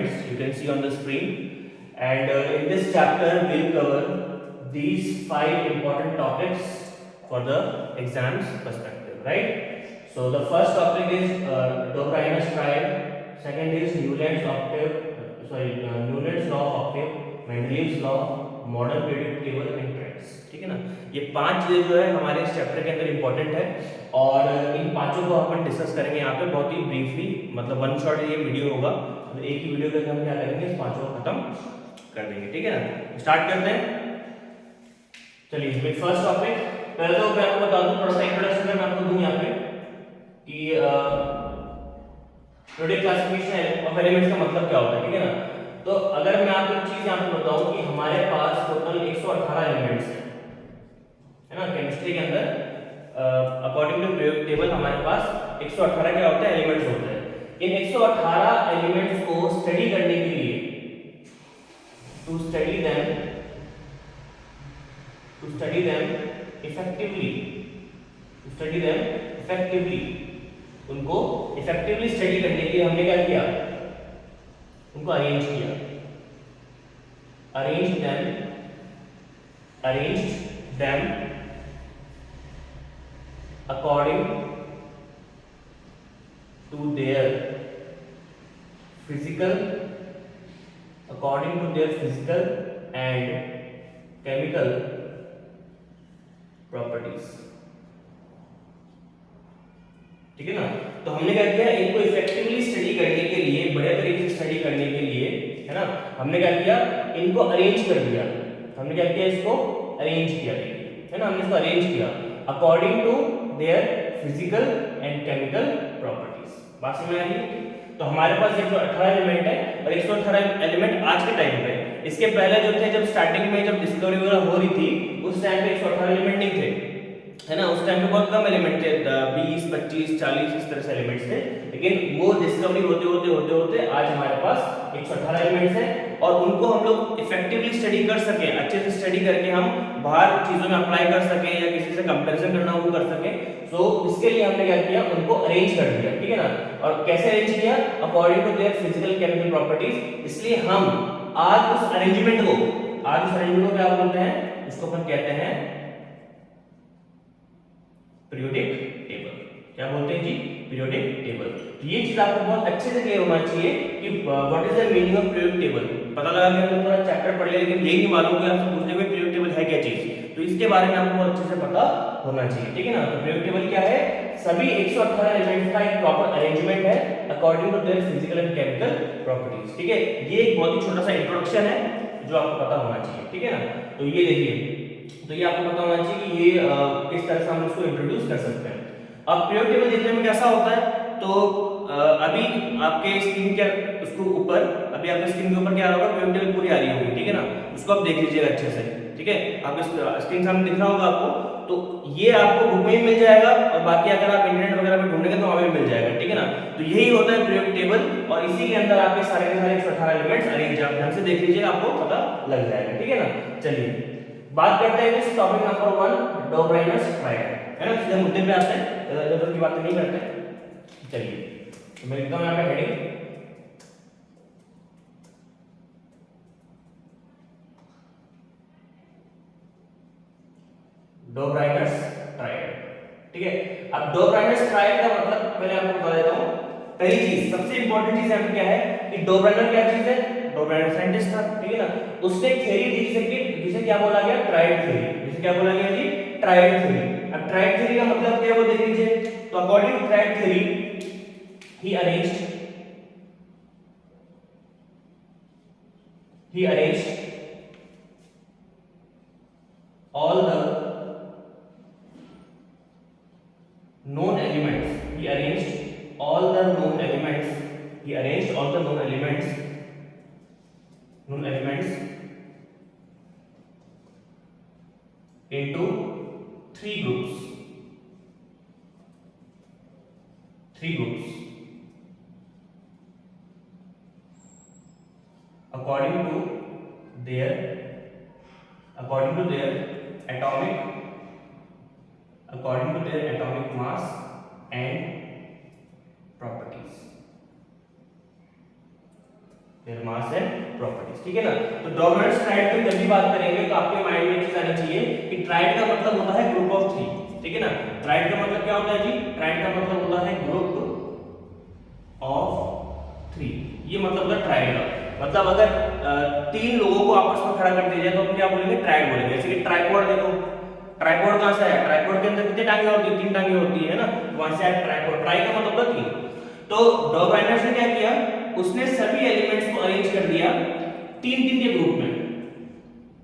elements you can see on the screen, and in this chapter we'll cover these 5 important topics for the exams perspective, right? So the first topic is Dobryna's triad, second is Newland's law of octave, Mendeleev's law, modern predict table and trends, ठीक है ना। ये 5 चीजें जो है हमारे इस chapter के अंदर इंपॉर्टेंट है, और इन पांचों को अपन डिस्कस करेंगे यहाँ पे बहुत ही ब्रीफली, मतलब वन शॉट ये वीडियो होगा, मतलब एक ही वीडियो में हम क्या करेंगे, इस पांचों को खत्म कर देंगे, ठीक है ना। स्टार्ट करते हैं, चलिए विद फर्स्ट टॉपिक। पहले तो मैं आपको बता दूं, थोड़ा सा इंट्रोडक्शन मैं आपको दूं यहाँ पे कि पीरियोडिक क्लासिफिकेशन ऑफ एलिमेंट्स का मतलब क्या होता है, ठीक है ना। तो अगर मैं आपको एक चीज यहाँ पे बताऊं कि हमारे पास टोटल 118 एलिमेंट्स हैं, है ना, केमिस्ट्री के अंदर अकॉर्डिंग टू पीरियोडिक टेबल हमारे पास 118 क्या होते हैं, एलिमेंट्स होते हैं। इन 118 एलिमेंट्स को स्टडी करने के लिए, टू स्टडी देम इफेक्टिवली, उनको इफेक्टिवली स्टडी करने के लिए हमने क्या किया, उनको अरेंज किया, arranged them according to their physical and chemical properties, ठीक है ना। तो हमने क्या किया, इनको इफेक्टिवली स्टडी करने के लिए, बड़े तरीके से स्टडी करने के लिए, है ना, हमने क्या किया, इनको अरेंज कर दिया। हमने क्या किया, इसको अरेंज किया, है ना, हमने इसको अरेंज किया according to their physical and chemical properties. बात समझ आई? तो हमारे पास 118 एलिमेंट है, और 118 एलिमेंट आज के टाइम पे, इसके पहले जो थे, जब स्टार्टिंग में जब डिस्कवरी वगैरह हो रही थी, उस टाइम पे 118 एलिमेंट नहीं थे, है ना। उस टाइम पे बहुत कम एलिमेंट थे, 20, 25, 40 इस तरह से एलिमेंट्स थे। लेकिन वो डिस्कवरी होते आज हमारे पास 118 एलिमेंट्स हैं, और उनको हम लोग इफेक्टिवली स्टडी कर सकें, अच्छे से स्टडी करके हम बाहर चीजों में अप्लाई कर सकें, या किसी से कंपैरिजन करना हो वो कर सकें। सो इसके लिए हमने क्या किया, उनको अरेंज कर दिया, ठीक है ना। और कैसे अरेंज किया, according to their physical chemical properties. इसलिए हम आज उस अरेंजमेंट को क्या बोलते हैं, उसको अपन कहते हैं पीरियोडिक टेबल। क्या बोलते हैं जी, पीरियोडिक टेबल। ये चीज आपको बहुत अच्छे से क्लियर होना चाहिए कि what is the meaning of periodic table. पता लगा कि हमने पूरा चैप्टर पढ़ लिया, लेकिन यही नहीं मालूम कि आपसे पूछने में पीरियोडिक टेबल है क्या चीज, तो इसके बारे में आपको बहुत अच्छे से पता होना चाहिए, ठीक है ना। तो पीरियोडिक टेबल क्या है, सभी 118 एलिमेंट्स का एक प्रॉपर अरेंजमेंट है according to their physical and chemical properties, ठीक है। ये एक बहुत ही छोटा सा इंट्रोडक्शन है जो आपको पता होना चाहिए, ठीक है ना। तो ये देखिए, तो ये आपको पता होना चाहिए कि ये किस तरह से हम इसको इंट्रोड्यूस कर सकते हैं। अब पीरियोडिक टेबल देखने में कैसा होता है, तो अभी आपके स्क्रीन के उसको ऊपर, अभी आपके स्क्रीन के ऊपर क्या आ रहा होगा, पीरियोडिक टेबल पूरी आ रही होगी, ठीक है ना। उसको आप देख लीजिएगा अच्छे से, ठीक है। आपके स्क्रीन सामने दिख रहा होगा आपको, तो ये आपको बुक में ही मिल जाएगा, और बाकी अगर आप इंटरनेट वगैरह पे ढूंढेंगे तो वहां भी मिल जाएगा, ठीक है ना। तो यही होता है पीरियोडिक टेबल, और इसी के अंदर आपके सारे के सारे 118 एलिमेंट्स अरेंज, आप ध्यान से देख लीजिएगा, आपको पता लग जाएगा, ठीक है ना। चलिए बात करते हैं इस टॉपिक नंबर 1, डोब्राइनस ट्रायड, है ना। सीधे मुद्दे पे आते हैं, इधर की बातें नहीं करते। चलिए तो मैं लिखता हूं यहां पे हेडिंग, डोब्राइनस ट्रायड, ठीक है। अब डोब्राइनस ट्रायड का मतलब पहले आपको बता देता हूं। पहली चीज, सबसे इंपॉर्टेंट चीज यहाँ पे क्या है कि डोब्राइनर क्या चीज है, डोब्राइनर साइंटिस्ट था, ठीक है ना। उसने थ्योरी दी जिसे क्या बोला गया, ट्रायड थ्योरी, जिसे क्या बोला गया जी, ट्रायड थ्योरी। अब ट्रायड थ्योरी का मतलब क्या है वो देख लीजिए। तो अकॉर्डिंग टू ट्रायड थ्योरी ही arranged all the known elements, he arranged all the known elements into three groups according to their atomic mass and properties, their mass and properties, ठीक है ना। तो डोमिनेंट ट्राइड की जब भी बात करेंगे तो आपके माइंड में चीज आनी चाहिए कि ट्राइड का मतलब होता है ग्रुप ऑफ 3, ठीक है ना। ट्राइड का मतलब क्या होता है जी, ट्राइड का मतलब होता है ग्रुप ऑफ 3, ये मतलब होता है ट्राइड का। मतलब अगर 3 लोगों को आपस में खड़ा कर दिया जाए तो हम क्या बोलेंगे, ट्राइड बोलेंगे। जैसे कि ट्राइपॉड देखो, ट्राइपॉड कहां से आया, ट्राइपॉड के अंदर कितनी टांगे होती है, 3 टांगे होती है ना, वहां से आया ट्राइपॉड। ट्राई का मतलब होता है 3। तो डॉग राइनर्स ने क्या किया, उसने सभी एलिमेंट्स को अरेंज कर दिया 3-3 के ग्रुप में,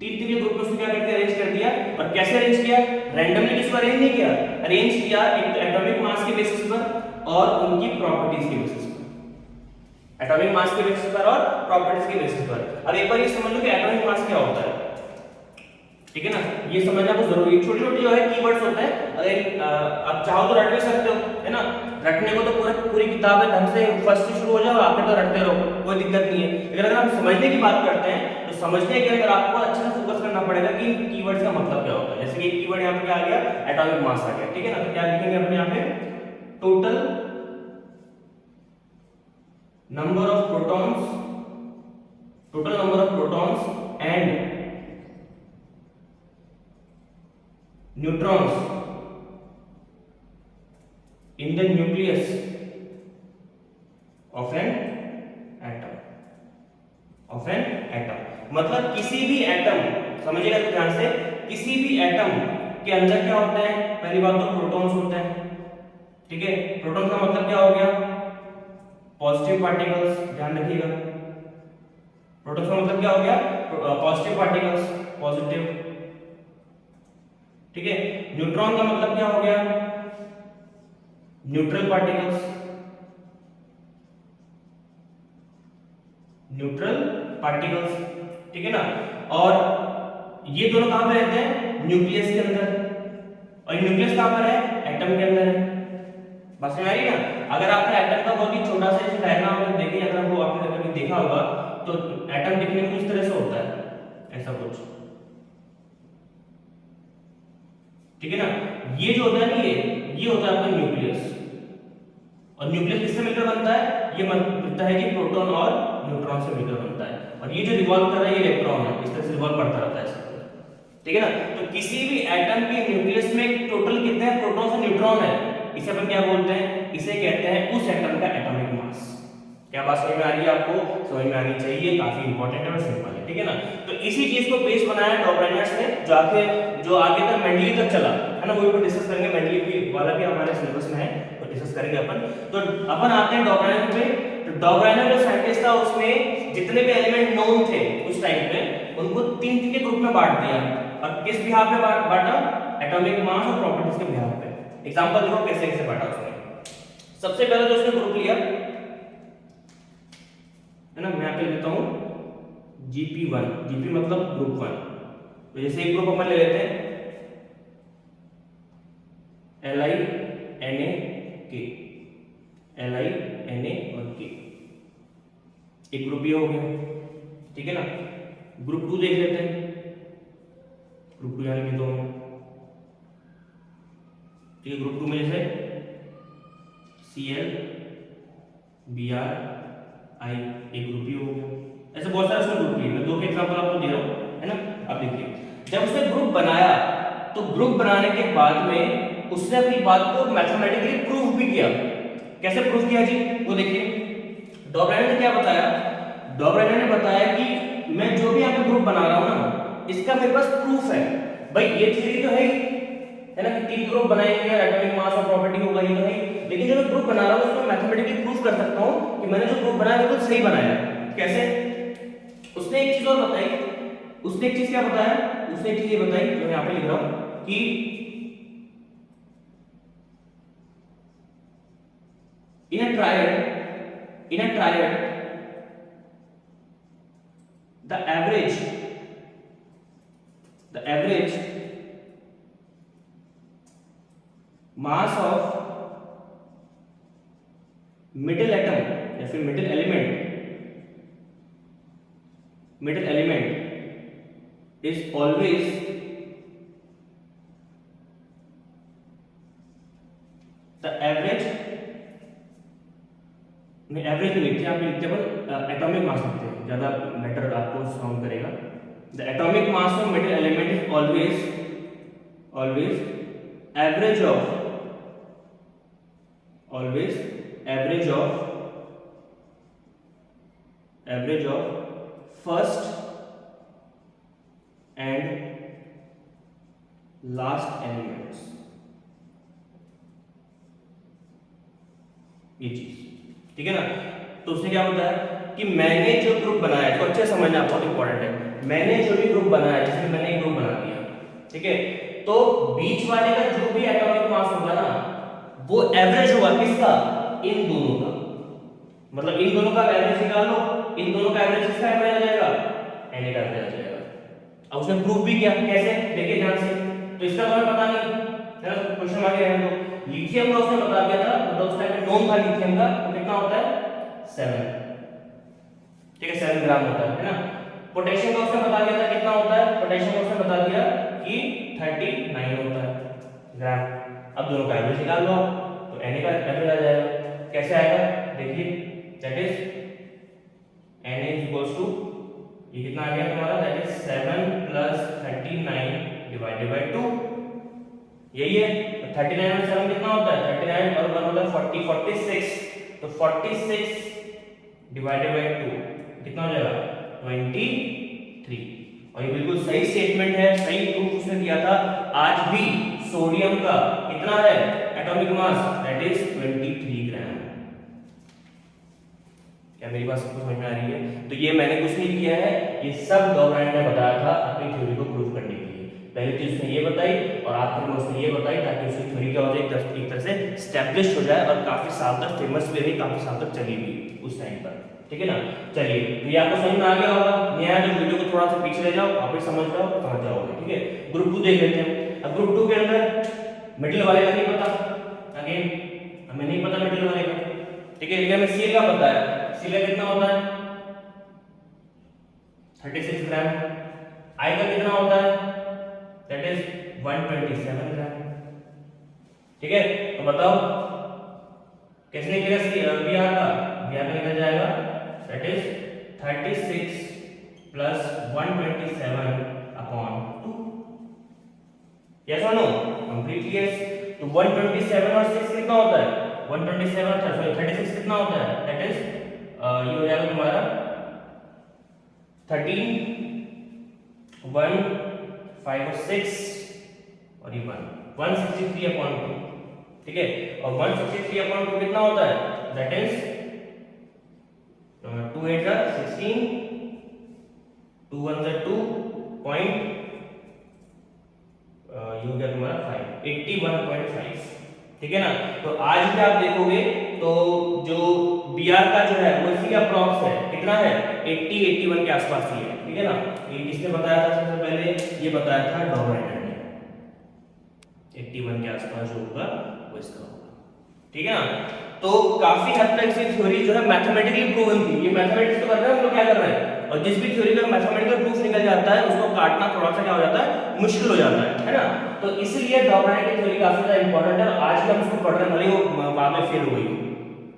3-3 के ग्रुप में उसने क्या कर दिया, अरेंज कर दिया। और कैसे अरेंज किया, रैंडमली किसको अरेंज नहीं किया, अरेंज किया एक एटॉमिक मास के बेसिस पर और उनकी प्रॉपर्टीज के बेसिस पर, एटॉमिक मास के बेसिस पर और प्रॉपर्टीज के बेसिस पर। अब एक बार ये समझ लो कि एटॉमिक मास क्या होता है, ठीक है ना, ये समझना बहुत जरूरी है। छोटी छोटी जो है कीवर्ड्स होते हैं, अगर आप चाहो तो रट भी सकते हो, है ना। रटने को तो पूरी किताब है, ढंग से फर्स्ट से शुरू हो जाओ आखिर तो रटते रहो, कोई दिक्कत नहीं है। लेकिन अगर हम समझने की बात करते हैं तो समझने के अंदर आपको अच्छे से फोकस करना पड़ेगा कि इन कीवर्ड्स का मतलब क्या होता है। जैसे कि एक कीवर्ड यहाँ पे क्या आ गया, एटॉमिक मास आ गया, ठीक है ना। तो क्या लिखेंगे अपने यहाँ पे, total number of protons, total number of protons and neutrons in the nucleus of an atom, of an atom। मतलब किसी भी एटम, समझिएगा ध्यान से, किसी भी एटम के अंदर क्या होता है, पहली बात तो प्रोटॉन्स होते हैं, ठीक है। प्रोटॉन का मतलब क्या हो गया, पॉजिटिव पार्टिकल्स, ध्यान रखिएगा। प्रोटॉन का मतलब क्या हो गया, पॉजिटिव पार्टिकल्स, पॉजिटिव, ठीक है। न्यूट्रॉन का मतलब क्या हो गया, न्यूट्रल पार्टिकल्स, न्यूट्रल पार्टिकल्स, ठीक है ना। और ये दोनों कहां पे रहते हैं, न्यूक्लियस के अंदर, और न्यूक्लियस कहां पर है, एटम के अंदर है। बस में आ रही ना। अगर आपने एटम का बहुत ही छोटा सा जैसे डायग्राम में देखे, अगर वो आपने कभी देखा होगा तो एटम दिखने में इस तरह से होता है, ऐसा कुछ, ठीक है ना। ये जो होता है ना, ये होता है आपका न्यूक्लियस। और न्यूक्लियस किससे मिलकर बनता है, ये बनता है कि प्रोटॉन और न्यूट्रॉन से मिलकर बनता है। और ये जो रिवॉल्व कर रहा है ये इलेक्ट्रॉन है, इस तरह से रिवॉल्व करता रहता है, ठीक है ना। तो किसी भी एटम के न्यूक्लियस में टोटल कितने हैं, प्रोटॉन और न्यूट्रॉन है, इसे अपन क्या बोलते हैं, इसे कहते हैं उस एटम का एटॉमिक मास। क्या बात समझ में आ रही है आपको, समझ में आनी चाहिए, काफी इंपॉर्टेंट है और सिंपल है, ठीक है ना। तो इसी चीज को बेस बनाया डॉग राइनर्स ने, जो आगे तक मेंडली तक चला, है ना। वो भी डिस्कस करेंगे, मेंडली भी वाला भी हमारे सिलेबस में है, तो डिस्कस करेंगे अपन। तो अपन आते हैं डॉग राइनर पे। तो डॉग राइनर जो साइंटिस्ट था उसने जितने भी एलिमेंट नोन थे उस टाइम पे, उनको 3-3 के ग्रुप में बांट दिया। और किस बिहाफ पे बांटा, एटॉमिक मास और प्रॉपर्टीज के बिहाफ पे। एग्जांपल देखो कैसे कैसे बांटा उसने। सबसे पहले जो उसने ग्रुप लिया, है ना, मैं आपको लेता हूं GP1, GP मतलब ग्रुप 1। तो जैसे एक ग्रुप अपन ले लेते हैं LiNaK, LiNa और K, एक ग्रुप ये हो गया, ठीक है ना। ग्रुप 2 देख लेते हैं, ग्रुप 2 यानी कि दो, ठीक है। ग्रुप 2 में जैसे Cl Br I, एक ग्रुप ही हो गया। ऐसे बहुत सारे उसने ग्रुप लिए, मैं 2 के एग्जांपल आपको दे रहा हूं, है ना। अब देखिए, जब उसने ग्रुप बनाया तो ग्रुप बनाने के बाद में उसने अपनी बात को मैथमेटिकली प्रूव भी किया। कैसे प्रूव किया जी, वो देखिए। डॉग राइनर ने क्या बताया, डॉग राइनर ने बताया कि मैं जो भी यहाँ पे ग्रुप बना रहा हूं ना, इसका मेरे पास प्रूफ है। भाई ये थ्योरी तो है ही, है ना, कि 3 ग्रुप बनाएंगे, एटॉमिक मास और प्रॉपर्टी होगा, ये तो है। लेकिन जब मैं ग्रुप बना रहा हूं उसको मैथमेटिकली प्रूफ कर सकता हूं कि मैंने जो ग्रुप बनाया बिल्कुल सही बनाया। कैसे, उसने एक चीज और बताई, उसने एक चीज क्या बताया, उसने एक चीज ये बताई जो मैं यहां पे लिख रहा हूं कि in a triad the average mass of middle atom या फिर middle element is always the average नहीं लिखते, यहाँ पे लिखते हैं एटॉमिक मास लिखते हैं, ज़्यादा बेटर आपको साउंड करेगा। The atomic mass of metal element is always average of first and last elements, ये चीज ठीक है ना। तो उसने क्या बताया कि मैंने जो ग्रुप बनाया, तो अच्छे समझना बहुत इंपॉर्टेंट है, मैंने जो भी ग्रुप बनाया, जैसे मैंने एक ग्रुप बना दिया, ठीक है, तो बीच वाले का जो भी एटॉमिक मास होगा ना वो एवरेज होगा किसका, इन दोनों का, मतलब इन दोनों का एवरेज निकाल लो, इन दोनों का एवरेज किसका एवरेज आ जाएगा, Na का एवरेज आ जाएगा। अब उसने प्रूफ भी किया, कैसे देखिए ध्यान से, तो इसका तो हमें पता नहीं है, क्वेश्चन आगे रहने दो। लिथियम का उसने बता दिया था, मतलब उस टाइम पे नोन था लिथियम का, तो कितना होता है 7, ठीक है 7 ग्राम होता है ना। पोटेशियम का उसने बता दिया था कितना होता है, पोटेशियम का उसने बता दिया कि 39 होता है ग्राम। अब दोनों का एवरेज निकाल लो, तो Na का एवरेज आ जाएगा, कैसे आएगा देखिए, that is Na equals to, ये कितना आ गया तुम्हारा, that is 7 plus 39 divided by 2, यही है। तो 39 और 7 कितना होता है, 39 और 1 होता है 40, 46, तो 46 डिवाइडेड बाय 2 कितना हो जाएगा 23। और ये बिल्कुल सही स्टेटमेंट है, सही प्रूफ उसने दिया था। आज भी सोडियम का कितना है एटॉमिक मास, दैट इज 23 ग्राम। क्या मेरी बात सबको समझ में आ रही है? तो ये मैंने कुछ नहीं किया है, ये सब डॉबराइन ने बताया था अपनी थ्योरी को प्रूव करने के लिए। पहली चीज उसने ये बताई और आखिर में उसने ये बताई ताकि उसकी थ्योरी क्या हो जाए, एक तरह से स्टैब्लिश हो जाए और काफी साल तक फेमस भी रही, काफी साल तक चली भी उस टाइम पर, ठीक है ना। चलिए ये आपको समझ में आ गया होगा, नया जो वीडियो को थोड़ा सा पीछे ले जाओ, वापस समझ लो, समझ जाओगे, ठीक है। ग्रुप 2 देख लेते हैं। अब ग्रुप 2 के अंदर मिडिल वाले का नहीं पता, अगेन हमें नहीं पता मिडिल वाले का, ठीक है, लेकिन हमें सीएल का पता है। सीएल का कितना होता है 36 ग्राम। आई का कितना होता है, दैट इज 127 ग्राम, ठीक है। तो बताओ कैसे निकलेगा बीआर का, बीआर का निकल जाएगा that is 36 plus 127 upon 2, yes और नो, कंप्लीटली यस। तो 127 और 6 कितना होता है, 127 सॉरी 36 कितना होता है, दैट इज ये हो जाएगा तुम्हारा 13 1 5 और 6 और ये 163 अपॉन 2, ठीक है। और 163 अपॉन 2 कितना होता है, दैट इज 2 8 जा 16, 2 1 जा 2 पॉइंट, ये हो गया तुम्हारा 5 81.5, ठीक है ना। तो आज भी आप देखोगे तो जो बीआर का जो है वो इसी का अप्रॉक्स है, कितना है 80 81 के आसपास ही है, ठीक है ना। ये किसने बताया था सबसे पहले, ये बताया था डॉबराइन ने, 81 के आसपास जो होगा वो इसका होगा, ठीक है ना। तो काफी हद तक इसकी थ्योरी जो है मैथमेटिकली प्रूवन थी। ये मैथमेटिक्स तो कर रहे हैं हम लोग, क्या कर रहे हैं, और जिस भी थ्योरी का मैथमेटिकल प्रूफ निकल जाता है उसको काटना थोड़ा सा क्या हो जाता है, मुश्किल हो जाता है ना। तो इसलिए डॉबराइन की थ्योरी काफी ज्यादा इंपॉर्टेंट है, आज भी हम इसको पढ़ रहे हैं, भले वो बाद में फेल हो गई हो,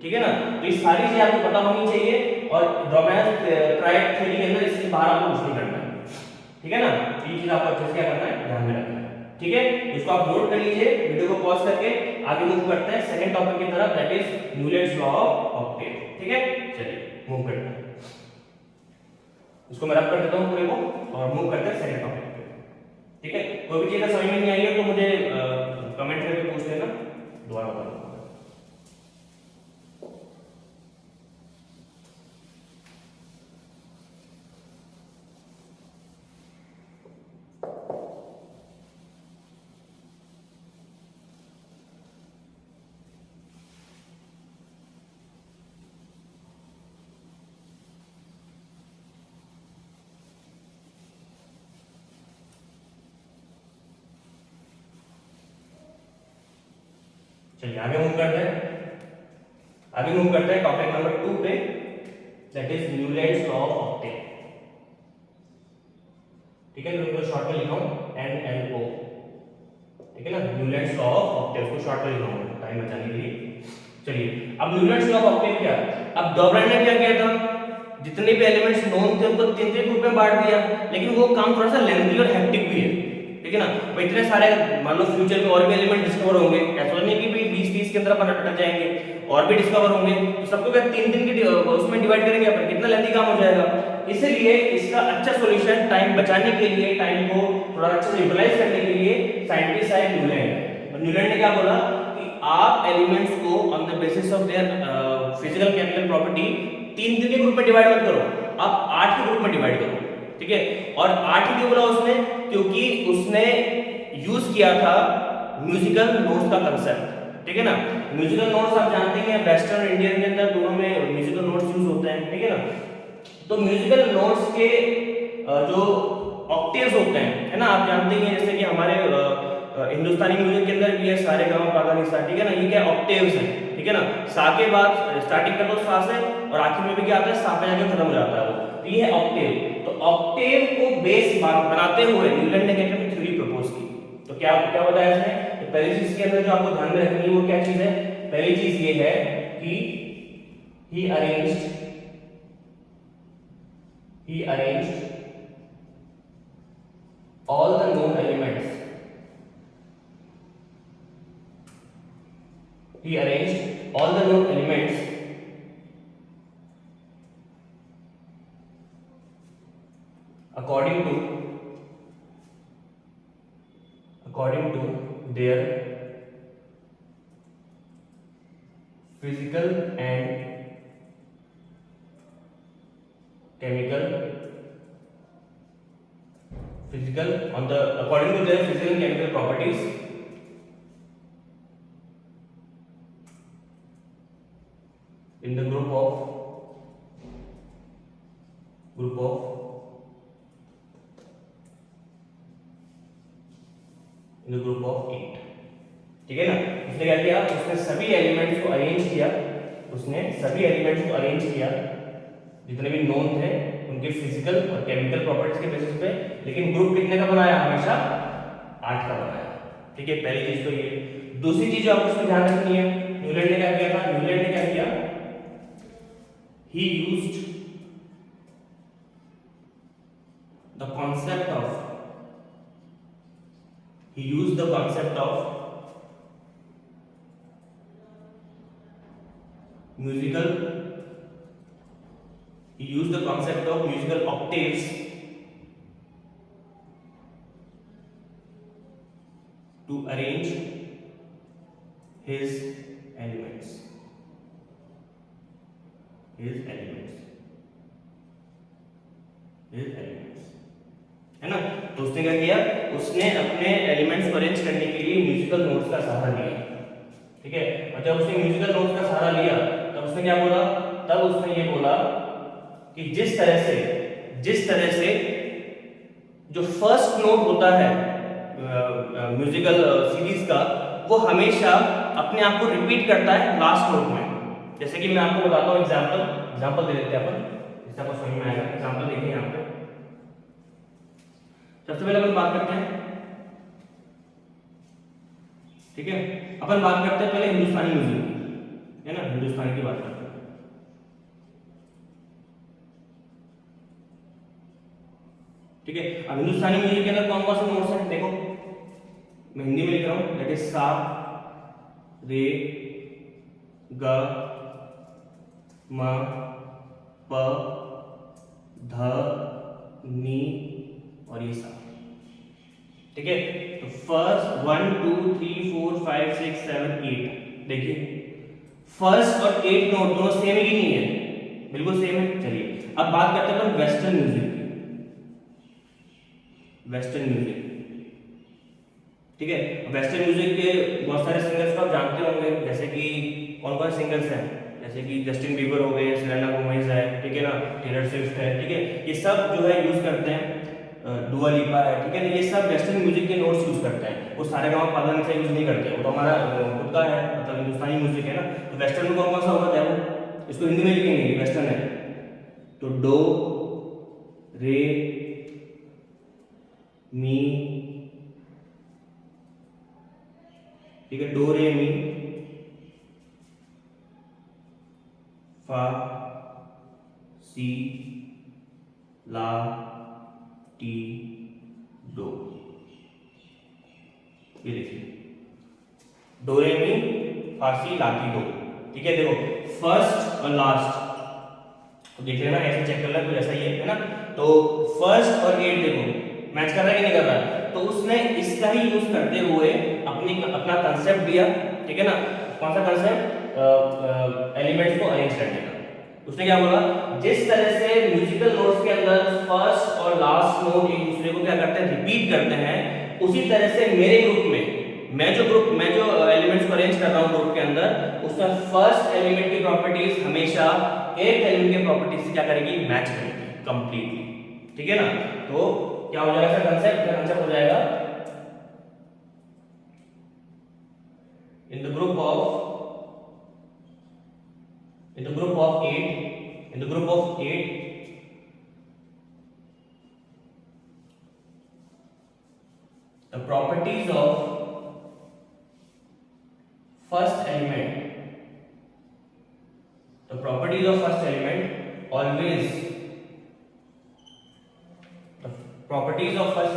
ठीक है ना। तो ये सारी चीजें आपको पता होनी चाहिए, और डॉबराइन ट्रायड थ्योरी के अंदर इसके बाहर आपको कुछ नहीं करना है, ठीक है ना। ये चीज आपको अच्छे से क्या करना है, ध्यान में रखना है, ठीक है। इसको आप नोट कर लीजिए, वीडियो को पॉज करके आगे मूव करते हैं सेकंड टॉपिक की तरफ, that is Newlands law of Octave, ठीक है। चलिए मूव करते हैं, इसको मैं रब कर देता हूं पूरे को और मूव करते हैं सेकंड टॉपिक पे, ठीक है। कोई भी चीज समझ में नहीं आई है तो मुझे कमेंट करके पूछ लेना, दोबारा बता दूंगा। चलिए आगे मूव करते हैं, टॉपिक नंबर 2 पे, that is Newlands law of Octave, ठीक है। मैं शॉर्ट में लिखा हूं NLO, ठीक है ना, न्यूलैंड्स लॉ ऑफ ऑक्टेव को शॉर्ट में लिखा हूं टाइम बचाने के लिए। चलिए अब न्यूलैंड्स लॉ ऑफ ऑक्टेव क्या, अब डॉबराइन ने क्या किया था, जितने भी एलिमेंट्स नोन थे उनको तीन तीन ग्रुप में बांट दिया, लेकिन वो काम थोड़ा सा लेंथी और हेक्टिक भी है, ठीक है ना। तो इतने सारे मान लो फ्यूचर में और भी एलिमेंट डिस्कवर होंगे, ऐसा नहीं कि भाई 20-30 के अंदर अपन अटक जाएंगे, और भी डिस्कवर होंगे, तो सबको क्या तीन दिन की उसमें डिवाइड करेंगे अपन, कितना लेंथी काम हो जाएगा। इसलिए इसका अच्छा सॉल्यूशन टाइम बचाने के लिए, टाइम को थोड़ा अच्छे से यूटिलाइज करने के लिए साइंटिस्ट आए न्यूलैंड, और न्यूलैंड ने क्या बोला कि आप एलिमेंट्स को on the basis of their physical chemical property तीन तीन के ग्रुप में डिवाइड मत करो, आप 8 के ग्रुप में डिवाइड करो, ठीक है। और 8 ही क्यों बोला उसने, क्योंकि उसने यूज किया था म्यूजिकल नोट्स का कंसेप्ट, ठीक है ना। म्यूजिकल नोट्स आप जानते हैं वेस्टर्न और इंडियन के अंदर दोनों में म्यूजिकल नोट्स यूज होते हैं, ठीक है ना। तो म्यूजिकल नोट्स के जो ऑक्टेव्स होते हैं, है ना, आप जानते हैं जैसे कि हमारे हिंदुस्तानी म्यूजिक के अंदर भी है सारे गामा पाधा निसा, ठीक है ना, ये क्या ऑक्टेव्स हैं, ठीक है ना। सा के बाद स्टार्टिंग का तो सा से और आखिर में भी क्या आता है, सा पे जाके खत्म हो जाता है वो, तो ये है ऑक्टेव। तो ऑक्टेव को बेस बनाते हुए न्यूलैंड ने क्या किया, थ्योरी प्रपोज की। तो क्या क्या बताया इसने, तो पहली चीज के अंदर जो आपको ध्यान में रखनी है वो क्या चीज है, पहली चीज ये है कि ही arranged all the known elements. He arranged all the known elements according to their physical and chemical according to their physical and chemical properties in the group of 8, ठीक है ना। उसने क्या किया, उसने सभी एलिमेंट्स को अरेंज किया, जितने भी नोन थे उनके फिजिकल और केमिकल प्रॉपर्टीज के बेसिस पे, लेकिन ग्रुप कितने का बनाया, हमेशा 8 का बनाया, ठीक है। पहली चीज तो ये। दूसरी चीज जो आपको इसमें ध्यान रखनी है, न्यूलैंड ने क्या किया था, he used the concept of musical octaves to arrange his elements, है ना। तो उसने क्या किया, उसने अपने एलिमेंट्स को अरेंज करने के लिए म्यूजिकल नोट्स का सहारा लिया, ठीक है। और जब उसने म्यूजिकल नोट्स का सहारा लिया तब उसने क्या बोला, तब उसने ये बोला कि जिस तरह से जो फर्स्ट नोट होता है म्यूजिकल सीरीज का, वो हमेशा अपने आप को रिपीट करता है लास्ट नोट में। जैसे कि मैं आपको बताता हूँ एग्जांपल दे देते हैं अपन, इससे आपको समझ में आएगा। एग्जांपल देखिए यहाँ पे, सबसे पहले अपन बात करते हैं, ठीक है, अपन बात करते हैं पहले हिंदुस्तानी म्यूजिक की, है ना, हिंदुस्तानी की बात करते हैं, ठीक है। अब हिंदुस्तानी म्यूजिक के अंदर कौन कौन से नोट्स हैं, देखो मैं हिंदी में लिख रहा हूं, दैट इज सा, रे, ग, म, प, ध, नी और ये सा, ठीक है। तो फर्स्ट 1 2 3 4 5 6 7 8, देखिए फर्स्ट और 8 नोट दोनों सेम ही नहीं है, बिल्कुल सेम है। चलिए अब बात करते हैं अपन वेस्टर्न म्यूजिक, ठीक है। वेस्टर्न म्यूजिक के बहुत सारे सिंगर्स को आप जानते होंगे, जैसे कि कौन कौन सिंगर्स हैं, जैसे कि जस्टिन बीबर हो गए, सेलेना गोमेज है, ठीक है ना, टेलर स्विफ्ट है, ठीक है। ये सब जो है यूज करते हैं, डुआ लिपा है, ठीक है ना, ये सब वेस्टर्न म्यूजिक के नोट्स यूज करते हैं, वो सारे गाँव पाधा निसा यूज नहीं करते, वो तो हमारा खुद का है, मतलब हिंदुस्तानी म्यूजिक है ना। तो वेस्टर्न में कौन कौन सा होता है, वो इसको हिंदी में लिखेंगे, वेस्टर्न है तो डो, रे, मी, ठीक है, डो रे मी, फा, सी, ला टी डो, ये देखिए डो रे मी फारसी ला टी डो। ठीक है, देखो फर्स्ट और लास्ट तो देख लेना, ऐसे चेक कर लेना, कुछ ऐसा ही है ना। तो फर्स्ट और 8 देखो मैच कर रहा है कि नहीं कर रहा है, तो उसने इसका ही यूज करते हुए अपना कंसेप्ट दिया। ठीक है ना, कौन सा कंसेप्ट, एलिमेंट्स को अरेंज करने का। उसने क्या बोला, जिस तरह से म्यूजिकल नोट्स के अंदर फर्स्ट और लास्ट नोट एक दूसरे को क्या करते हैं, रिपीट करते हैं, उसी तरह से मेरे ग्रुप में मैं जो एलिमेंट्स को अरेंज कर रहा हूं ग्रुप के अंदर, उसमें फर्स्ट एलिमेंट की प्रॉपर्टीज हमेशा एट एलिमेंट की प्रॉपर्टीज से क्या करेगी, मैच करेगी कंप्लीटली। ठीक है ना, तो क्या हो जाएगा सर कंसेप्ट हो जाएगा, in the group of 8 the properties of first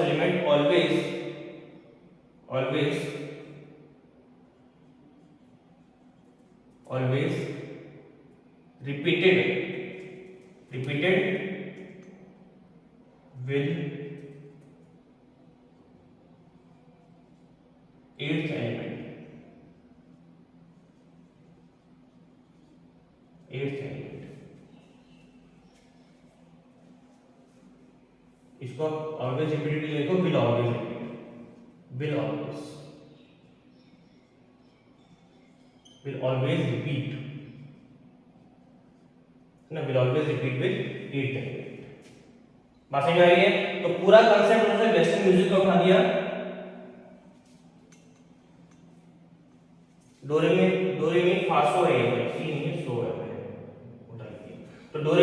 element always repeated with eighth element। इसको ऑलवेज रिपीटेड लिखो, विल ऑलवेज रिपीट ना, will always repeat with 8 element. बात समझ में आ रही है? तो पूरा कांसेप्ट उन्होंने वेस्टर्न म्यूजिक का उठा दिया, डो रे मी फा सो है, सी नहीं है, सो है, तो डो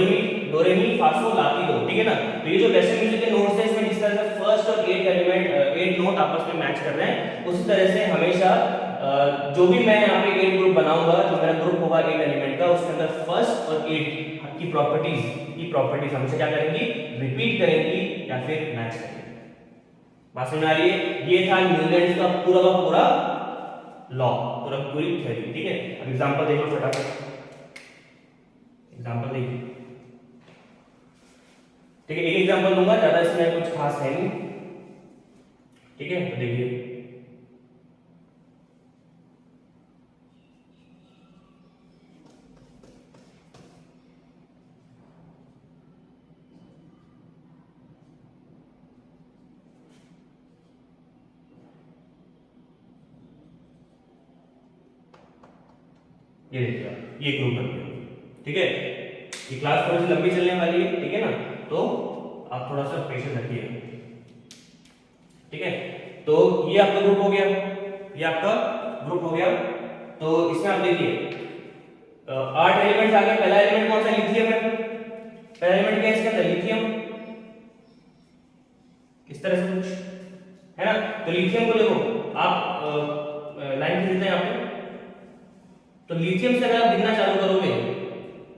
रे मी फा सो ला टी डो। ठीक है ना, तो ये जो वेस्टर्न म्यूजिक के नोट्स है, इसमें जिस तरह से फर्स्ट और 8 नोट आपस में मैच कर रहे हैं, उसी तरह से हमेशा जो भी मैं यहाँ पे 8 ग्रुप बनाऊंगा, जो मेरा ग्रुप होगा 8 एलिमेंट का, उसके अंदर फर्स्ट और 8 की प्रॉपर्टीज हमेशा क्या करेंगी, रिपीट करेंगी या फिर मैच करेंगी। बात समझ में आ रही है? ये था न्यूलैंड का पूरा लॉ, पूरी थ्योरी। ठीक है, अब एग्जांपल देखो फटाफट, एग्जांपल देखिए। ठीक है, एक एग्जांपल दूंगा, ज्यादा इसमें कुछ खास है नहीं। ठीक है, तो देखिए ये देखिए, ये ग्रुप बन गया। ठीक है, ये क्लास थोड़ी सी लंबी चलने वाली है। ठीक है ना, तो आप थोड़ा सा पेशेंस रखिए। ठीक है, तो ये आपका ग्रुप हो गया, तो इसमें आप देखिए 8 एलिमेंट्स आ गए। पहला एलिमेंट कौन सा, लिथियम है। पहला एलिमेंट क्या है इसके अंदर, लिथियम। इस तरह से कुछ है ना, तो लिथियम को देखो आप लाइन खींचते हैं यहाँ पे, तो लिथियम से अगर आप गिनना चालू करोगे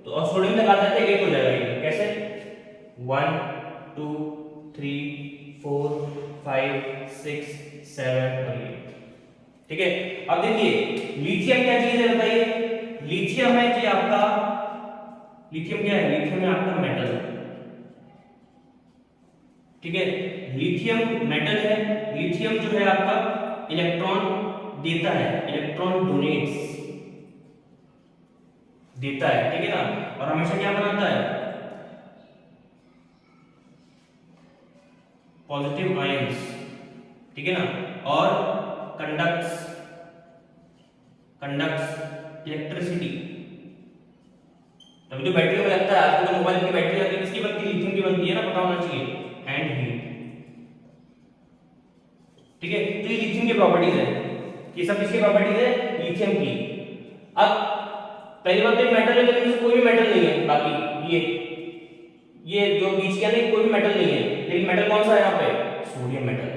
तो और सोडियम तक आता है 8 हो जाएगा। ये कैसे, 1 2 3 4 5 6 7 और 8। ठीक है, अब देखिए लिथियम क्या चीज है बताइए, लिथियम है जी आपका, लिथियम क्या है, लिथियम है आपका मेटल। ठीक है, लिथियम मेटल है। लिथियम जो है आपका इलेक्ट्रॉन देता है, इलेक्ट्रॉन डोनेट्स देता है। ठीक है ना, और हमेशा क्या बनाता है, पॉजिटिव आयंस। ठीक है ना, और कंडक्ट्स इलेक्ट्रिसिटी। तभी तो बैटरी में लगता है, आजकल तो मोबाइल की बैटरी आती है, किसकी बनती है, लिथियम की बनती है ना, पता होना चाहिए, एंड हीट। ठीक है, तो ये लिथियम की प्रॉपर्टीज है, ये सब किसकी प्रॉपर्टीज है, लिथियम की। अब पहली बात तो मेटल है, लेकिन इसमें कोई भी मेटल नहीं है। बाकी ये जो बीच के अंदर कोई भी मेटल नहीं है, लेकिन मेटल कौन सा है यहाँ पे, सोडियम मेटल।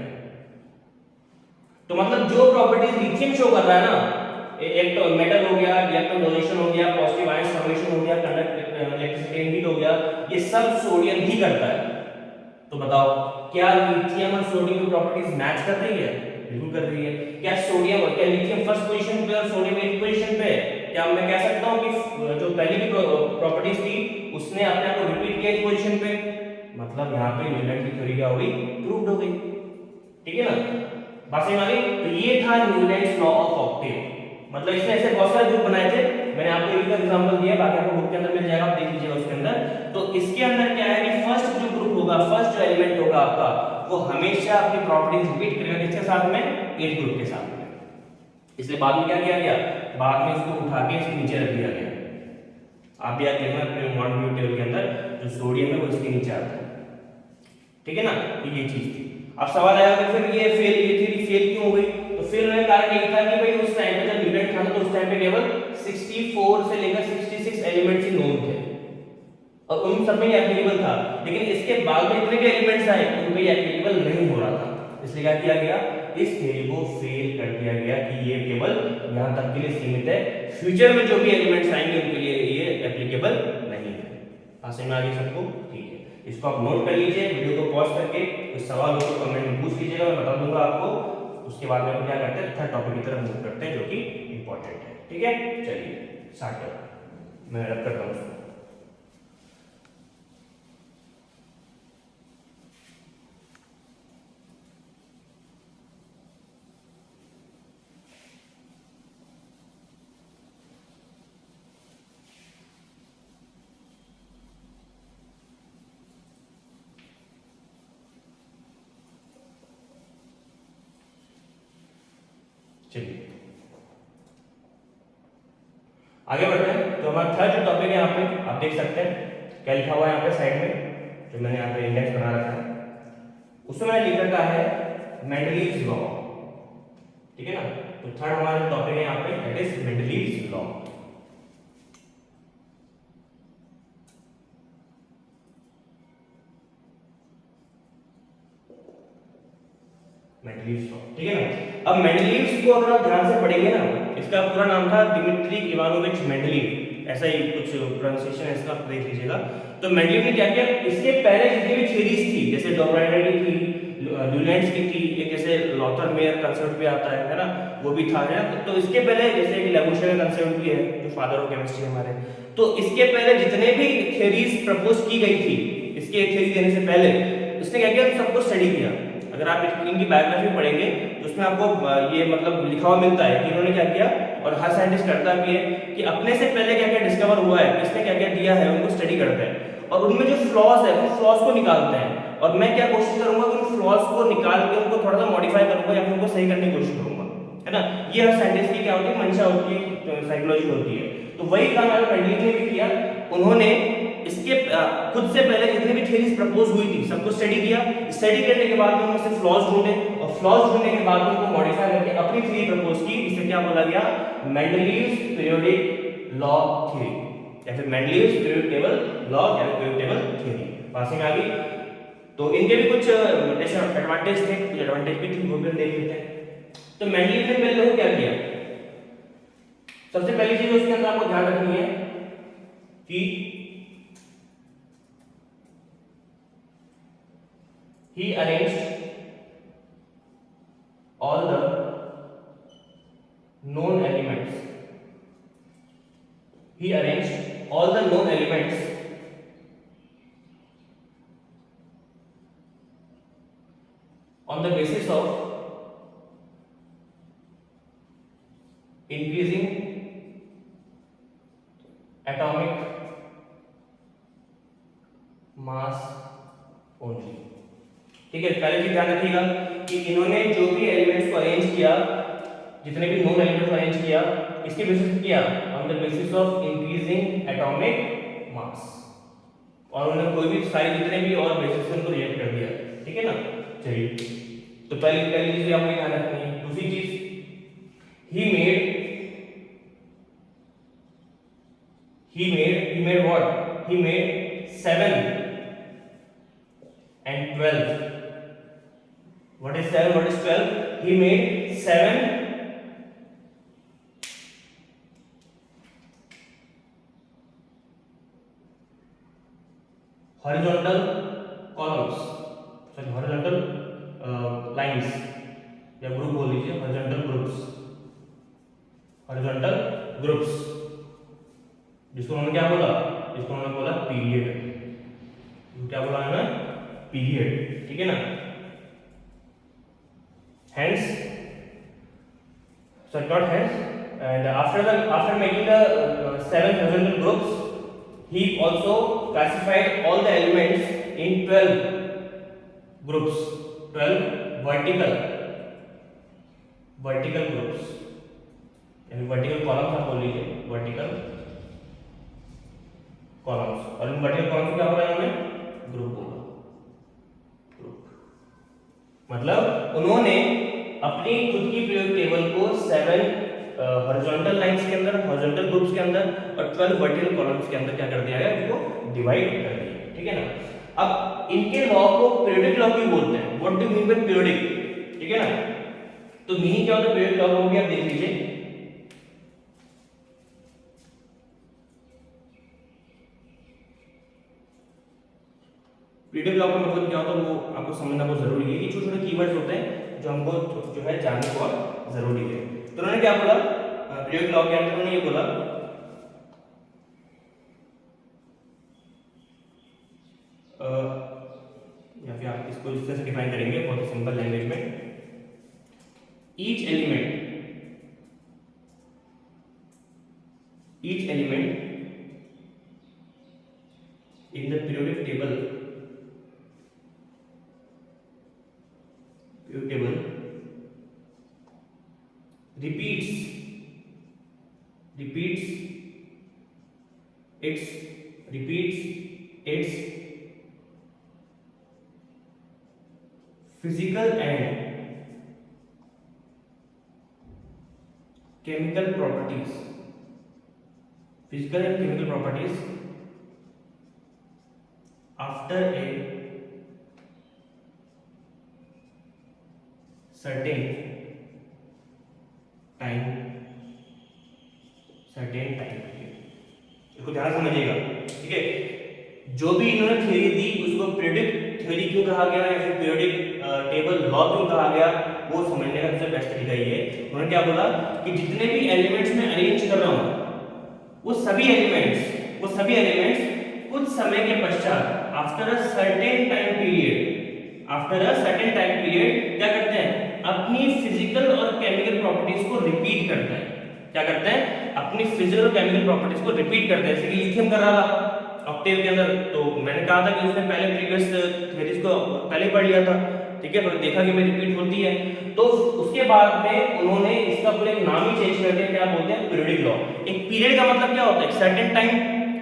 तो मतलब जो प्रॉपर्टीज लिथियम शो कर रहा है ना, एक तो मेटल हो गया, इलेक्ट्रॉन डोनेशन हो गया, पॉजिटिव आयन फॉर्मेशन हो गया, कंडक्ट इलेक्ट्रिसिटी हीट हो गया, ये सब सोडियम ही करता है। तो बताओ क्या लिथियम और सोडियम की प्रॉपर्टीज मैच कर रही है? बिल्कुल कर रही है। क्या सोडियम और क्या लिथियम फर्स्ट पोजीशन पे और सोडियम एट पोजीशन पे है? क्या मैं कह सकता हूं कि जो पहली की प्रॉपर्टीज थी उसने अपने आप को रिपीट किया इस पोजीशन पे? मतलब यहाँ पे न्यूलैंड की थ्योरी क्या हो गई? प्रूव्ड हो गई। ठीक है ना? बात समझ आ गई? तो ये था न्यूलैंड्स लॉ ऑफ ऑक्टेव। मतलब इसने ऐसे बहुत सारे ग्रुप बनाए थे, मैंने आपको एक एग्जांपल दिया, बाकी आपको बुक के अंदर मिल जाएगा, आप देख लीजिएगा उसके अंदर। तो इसके अंदर क्या है कि फर्स्ट जो ग्रुप होगा, फर्स्ट जो एलिमेंट होगा आपका, वो हमेशा अपनी प्रॉपर्टीज रिपीट करेगा किसके साथ में? एट ग्रुप के साथ में। इसलिए बाद में क्या किया गया? बाद में इसको उठा के इसके नीचे रख दिया गया। आप भी याद देखना periodic टेबल के अंदर जो सोडियम है वो इसके नीचे आता है। ठीक है ना? तो ये चीज थी। अब सवाल आया कि फिर ये थ्योरी फेल क्यों हो गई? तो फेल होने का कारण ये था कि भाई उस टाइम पे जब न्यूटन था ना, तो उस टाइम पे केवल 64 से लेकर 66 एलिमेंट्स ही नोन थे और उन सब में ये एप्लीकेबल था। लेकिन इसके बाद में इतने भी एलिमेंट्स आए उन पे ये एप्लीकेबल नहीं हो रहा था। इसलिए क्या किया गया? इस थ्योरी को फेल कर दिया गया कि ये केवल यहां तक के लिए सीमित है, फ्यूचर में जो भी एलिमेंट्स आएंगे उनके लिए ये एप्लीकेबल नहीं है। समझ में आ गई सबको? ठीक है, इसको आप नोट कर लीजिए, वीडियो को पॉज करके कोई सवाल हो तो कमेंट में पूछ लीजिएगा, मैं बता दूंगा आपको। उसके बाद में क्या करते हैं, थर्ड टॉपिक की तरफ मूव करते हैं जो कि इंपॉर्टेंट है। ठीक है, चलिए स्टार्ट करो, मैं रब करता हूँ। चलिए आगे बढ़ते हैं। तो हमारा थर्ड जो टॉपिक है यहाँ पे आप देख सकते हैं क्या लिखा हुआ है यहाँ पे साइड में, जो मैंने यहाँ पे इंडेक्स बना रखा है उसमें मैंने लिख रखा है मेंडलीव्स लॉ। ठीक है ना? तो थर्ड हमारा टॉपिक है यहाँ पे that is Mendeleev's law. Mendeleev's law, ठीक है ना? अब मेंडलीव्स को अगर आप ध्यान से पढ़ेंगे ना, इसका पूरा नाम था दिमित्री इवानोविच मेंडलीव, ऐसा ही कुछ प्रोनाउंसिएशन है इसका, देख लीजिएगा। तो मेंडलीव ने क्या किया, इसके पहले जितनी भी थ्योरीज थी, जैसे डॉब्राइडर की थी, ल्यूलेंट्स की थी, एक जैसे लॉथर मेयर कंसेप्ट भी आता है ना, वो भी था है। तो इसके पहले जैसे कि लैबोरेटरी का कंसेप्ट भी है, जो फादर ऑफ केमिस्ट्री हमारे, तो इसके पहले जितने भी थ्योरीज प्रपोज की गई थी, इसके थ्योरी देने से पहले उसने क्या किया, सबको स्टडी किया। अगर आप इनकी बायोग्राफी पढ़ेंगे तो उसमें आपको ये मतलब लिखा हुआ मिलता है कि इन्होंने क्या किया, और हर साइंटिस्ट करता भी है कि अपने से पहले क्या क्या डिस्कवर हुआ है, किसने क्या क्या दिया है, उनको स्टडी करते हैं और उनमें जो फ्लॉज है उन फ्लॉज को निकालते हैं। और मैं क्या कोशिश करूंगा कि उन फ्लॉज को निकाल के उनको थोड़ा सा मॉडिफाई करूंगा या फिर उनको सही करने की कोशिश करूंगा, है ना? ये हर साइंटिस्ट की क्या होती है, मंशा होती है, साइकोलॉजी होती है। तो वही काम मेंडलीव ने भी किया। उन्होंने इसके खुद से पहले जितनी भी थ्योरीज प्रपोज हुई थी सबको स्टडी किया। स्टडी करने के बाद में उनमें से फ्लॉज ढूंढे और फ्लॉज ढूंढने के बाद उनको मॉडिफाई करके अपनी थ्योरी प्रपोज की। इसे क्या बोला गया, मेंडलीव्स पीरियोडिक लॉ थ्योरी या फिर मेंडलीव्स पीरियोडिक टेबल लॉ या पीरियोडिक टेबल थ्योरी। पास में आ गई। तो इनके भी कुछ एडवांटेज थे, कुछ एडवांटेज भी थी, वो भी देख लेते हैं। तो मेंडलीव ने पहले क्या किया, सबसे पहली चीज उसके अंदर आपको ध्यान रखनी है कि he arranged all the known elements. He arranged all the known elements on the basis of increasing atomic mass only. ठीक है, पहले चीज ध्यान रखिएगा कि इन्होंने जो भी एलिमेंट्स को अरेंज किया, जितने भी नोन एलिमेंट्स को अरेंज किया, इसके बेसिस पे किया on the basis of increasing atomic mass, और उन्होंने कोई भी सारे जितने भी और बेसिस उनको रिजेक्ट कर दिया। ठीक है ना? चलिए, तो पहली चीज आपको ध्यान रखनी है। दूसरी चीज, he made what, he made 7 and 12. What is 7? What is 12? He made 7 horizontal columns. Sorry horizontal lines या ग्रुप बोल लीजिए, हॉरिजॉन्टल ग्रुप्स, हॉरिजॉन्टल ग्रुप्स, जिसको उन्होंने क्या बोला, जिसको उन्होंने बोला पीरियड, क्या बोला है ना, पीरियड, ठीक है ना। Hence, so not hence, and after making the 7 horizontal groups, he also classified all the elements in 12 groups, 12 vertical groups, यानी vertical columns आप बोल लीजिए, vertical columns, और इन vertical columns को क्या बोला इन्होंने, ग्रुप बोला, ग्रुप, मतलब उन्होंने अपनी खुद की पीरियोडिक टेबल को 7 हॉरिजॉन्टल लाइंस के अंदर, हॉरिजॉन्टल ग्रुप्स के अंदर और 12 वर्टिकल कॉलम्स के अंदर क्या कर दिया है, इसको डिवाइड कर दिया, ठीक है ना। अब इनके लॉ को पीरियोडिक लॉ क्यों बोलते हैं, what do mean by periodic, ठीक है ना। तो मीनिंग क्या होता है पीरियोडिक लॉ को भी आप देख लीजिए। पीरियोडिक लॉ का मतलब क्या होता है वो आपको समझना बहुत जरूरी है, ये छोटे छोटे कीवर्ड्स होते हैं जो हमको जो है जानने बहुत जरूरी है। तो उन्होंने क्या बोला पीरियोडिक लॉ के अंदर, उन्होंने ये बोला या फिर आप इसको इस तरह से डिफाइन करेंगे बहुत ही सिंपल लैंग्वेज में, each element in the periodic table repeats its physical and chemical properties, after a certain time period, इसको ध्यान समझिएगा, ठीक है। जो भी इन्होंने थ्योरी दी उसको पीरियोडिक थ्योरी क्यों कहा गया या फिर पीरियोडिक टेबल लॉ क्यों कहा गया, वो समझने का सबसे बेस्ट तरीका ये है। उन्होंने क्या बोला कि जितने भी एलिमेंट्स में अरेंज कर रहा हूं वो सभी एलिमेंट्स कुछ समय के पश्चात after a certain time period क्या करते हैं, अपनी फिजिकल और केमिकल प्रॉपर्टीज को रिपीट करते हैं। क्या करते हैं, अपनी फिजिकल और केमिकल प्रॉपर्टीज को रिपीट करते हैं। जैसे कि लिथियम कर रहा था ऑक्टेव के अंदर, तो मैंने कहा था कि उसने पहले प्रीवियस थ्योरीज को पहले पढ़ लिया था, ठीक है, तो देखा कि भाई रिपीट होती है। तो उसके बाद में उन्होंने इसका पूरे नाम ही चेंज कर दिया, क्या बोलते हैं, पीरियोडिक लॉ। एक पीरियड का मतलब क्या होता है, एक सर्टेन टाइम,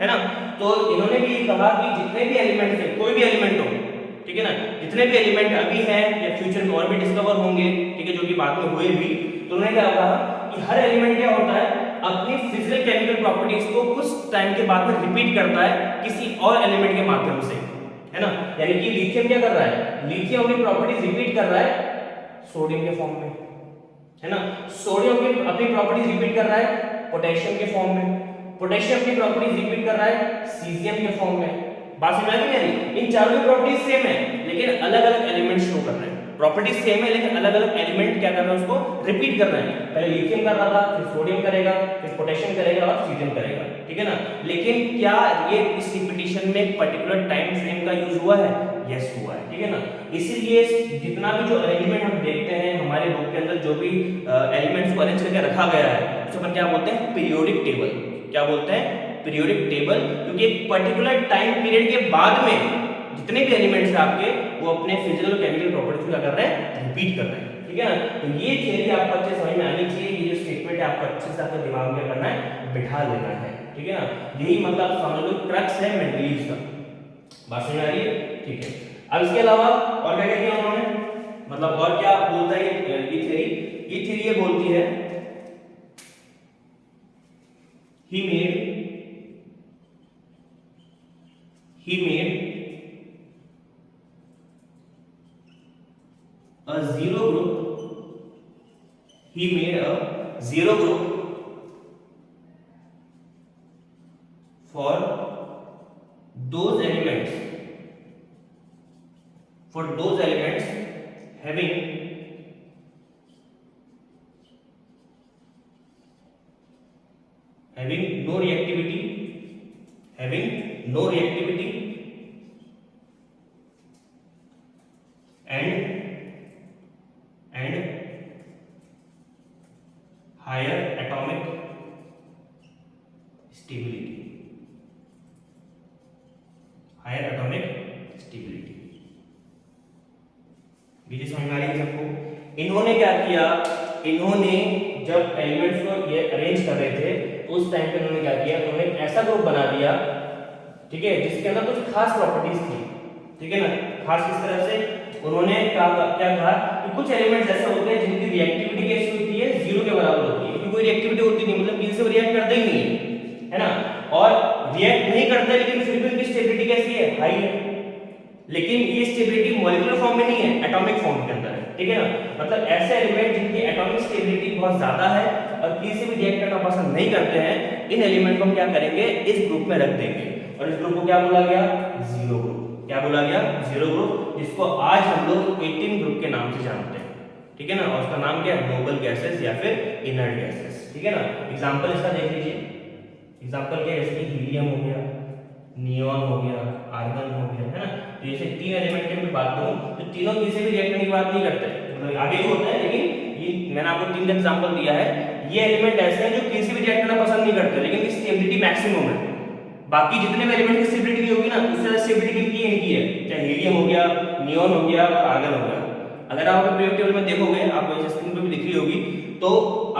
है ना। तो इन्होंने भी कहा कि जितने भी एलिमेंट है, कोई भी एलिमेंट हो, ठीक है ना, जितने भी एलिमेंट अभी हैं या फ्यूचर में और भी डिस्कवर होंगे, ठीक है, जो कि बाद में हुए भी, तो उन्होंने क्या कहा कि हर एलिमेंट क्या होता है, अपनी फिजिकल केमिकल प्रॉपर्टीज को कुछ टाइम के बाद में रिपीट करता है किसी और एलिमेंट के माध्यम से, है ना। यानी कि लिथियम क्या कर रहा है, लिथियम अपनी प्रॉपर्टीज रिपीट कर रहा है सोडियम के फॉर्म में, है ना। सोडियम की अपनी प्रॉपर्टीज रिपीट कर रहा है पोटेशियम के फॉर्म में, पोटेशियम की प्रॉपर्टीज रिपीट कर रहा है सीजियम के फॉर्म में। बात समझ में आ रही, इन चारों की प्रॉपर्टीज सेम है लेकिन अलग अलग एलिमेंट शो कर रहे हैं। प्रॉपर्टीज सेम है लेकिन अलग अलग एलिमेंट क्या कर रहे हैं, उसको रिपीट कर रहे हैं। पहले लिथियम कर रहा था, फिर सोडियम करेगा, फिर पोटेशियम करेगा और सीजियम करेगा, ठीक है ना। लेकिन क्या ये इस रिपीटिशन में एक पर्टिकुलर टाइम फ्रेम का यूज हुआ है, यस हुआ है, ठीक है ना। इसीलिए जितना भी जो अरेंजमेंट हम देखते हैं हमारे बुक के अंदर, जो भी एलिमेंट्स को अरेंज करके रखा गया है, उसे अपन क्या बोलते हैं, पीरियोडिक टेबल। क्या बोलते हैं, पीरियोडिक टेबल, क्योंकि एक पर्टिकुलर टाइम पीरियड के बाद में जितने भी एलिमेंट्स हैं आपके, वो अपने फिजिकल और केमिकल प्रॉपर्टीज को क्या कर रहे हैं, रिपीट कर रहे हैं, ठीक है ना। तो ये थियरी आपको अच्छे समझ में आनी चाहिए, ये जो स्टेटमेंट है आपको अच्छे से आपके दिमाग में करना है, बिठा लेना है, ठीक है ना। यही मतलब समझ लो क्रक्स है मेंटलीज का। बात समझ आ रही है, ठीक है। अब इसके अलावा और क्या किया उन्होंने, मतलब और क्या बोलता है ये थियरी ये बोलती है, he made a zero group for those elements for those elements having no reactivity, and higher atomic stability, ये समझ में आ रही है सबको। इन्होंने क्या किया, इन्होंने जब एलिमेंट्स को ये अरेंज कर रहे थे तो उस टाइम पे इन्होंने क्या किया, उन्होंने एक ऐसा ग्रुप बना दिया, ठीक है, जिसके अंदर कुछ खास प्रॉपर्टीज थी, ठीक है ना। खास किस तरह से, उन्होंने क्या कहा कि कुछ एलिमेंट्स ऐसे होते हैं जिनकी रिएक्टिविटी कैसी होती है, 0 के बराबर होती है, क्योंकि कोई रिएक्टिविटी होती नहीं, मतलब किसी से रिएक्ट करते ही नहीं है ना, और रिएक्ट नहीं करते लेकिन फिर भी उनकी स्टेबिलिटी कैसी है, हाई है। लेकिन ये स्टेबिलिटी मॉलिक्यूलर फॉर्म में नहीं है, एटॉमिक फॉर्म के अंदर है, ठीक है ना। मतलब ऐसे एलिमेंट जिनकी एटॉमिक स्टेबिलिटी बहुत ज्यादा है और किसी भी रिएक्ट करना पसंद नहीं करते हैं, इन एलिमेंट को हम क्या करेंगे, इस ग्रुप में रख देंगे, और इस ग्रुप को क्या बोला गया, जीरो ग्रुप। क्या बोला गया, जीरो ग्रुप, जिसको आज हम लोग 18 ग्रुप के नाम से जानते हैं, ठीक है ना। और उसका नाम क्या है, नोबल गैसेस या फिर इनर्ट गैसेस, ठीक है ना। एग्जांपल इसका देख लीजिए, एग्जांपल क्या है, जैसे हीलियम हो गया, नियॉन हो गया, आर्गन हो गया, है ना। तो जैसे 3 एलिमेंट की मैं बात करूं तो तीनों किसी भी रिएक्ट करने की बात नहीं करते, मतलब आगे भी होता है, लेकिन ये मैंने आपको 3 एग्जांपल दिया है। ये एलिमेंट ऐसे हैं जो किसी भी रिएक्ट करना पसंद नहीं करते, लेकिन इसकी स्टेबिलिटी मैक्सिमम है। बाकी जितने भी एलिमेंट की स्टेबिलिटी की होगी ना, उससे ज्यादा स्टेबिलिटी किनकी है, इनकी है, चाहे हीलियम हो गया, नियॉन हो गया और आर्गन हो गया। अगर आप पीरियोडिक टेबल में देखोगे, आपको इस स्क्रीन पे भी दिख रही होगी, तो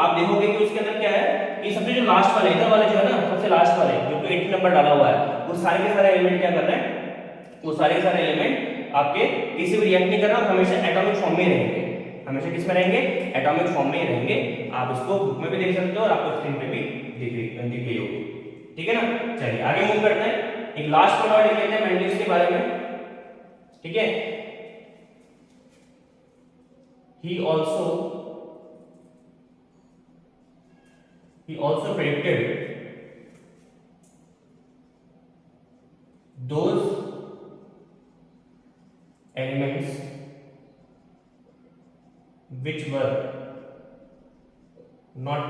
आप देखोगे कि उसके अंदर क्या है कि सबसे जो लास्ट वाले, इधर वाले जो है ना, सबसे लास्ट वाले जो 80 नंबर डाला हुआ है, वो सारे के सारे एलिमेंट क्या कर रहे हैं, वो सारे के सारे एलिमेंट आपके किसी भी रिएक्ट नहीं कर रहे, हमेशा एटॉमिक फॉर्म में रहेंगे, हमेशा किस में रहेंगे, एटॉमिक फॉर्म में रहेंगे। आप इसको बुक में भी देख सकते हो और आपको स्क्रीन पे भी दिख रही होगी, ठीक है ना। चलिए आगे मूव करते हैं, एक लास्ट पॉइंट और देख लेते हैं मेंडलिव्स के बारे में, ठीक है। he also predicted those elements which were not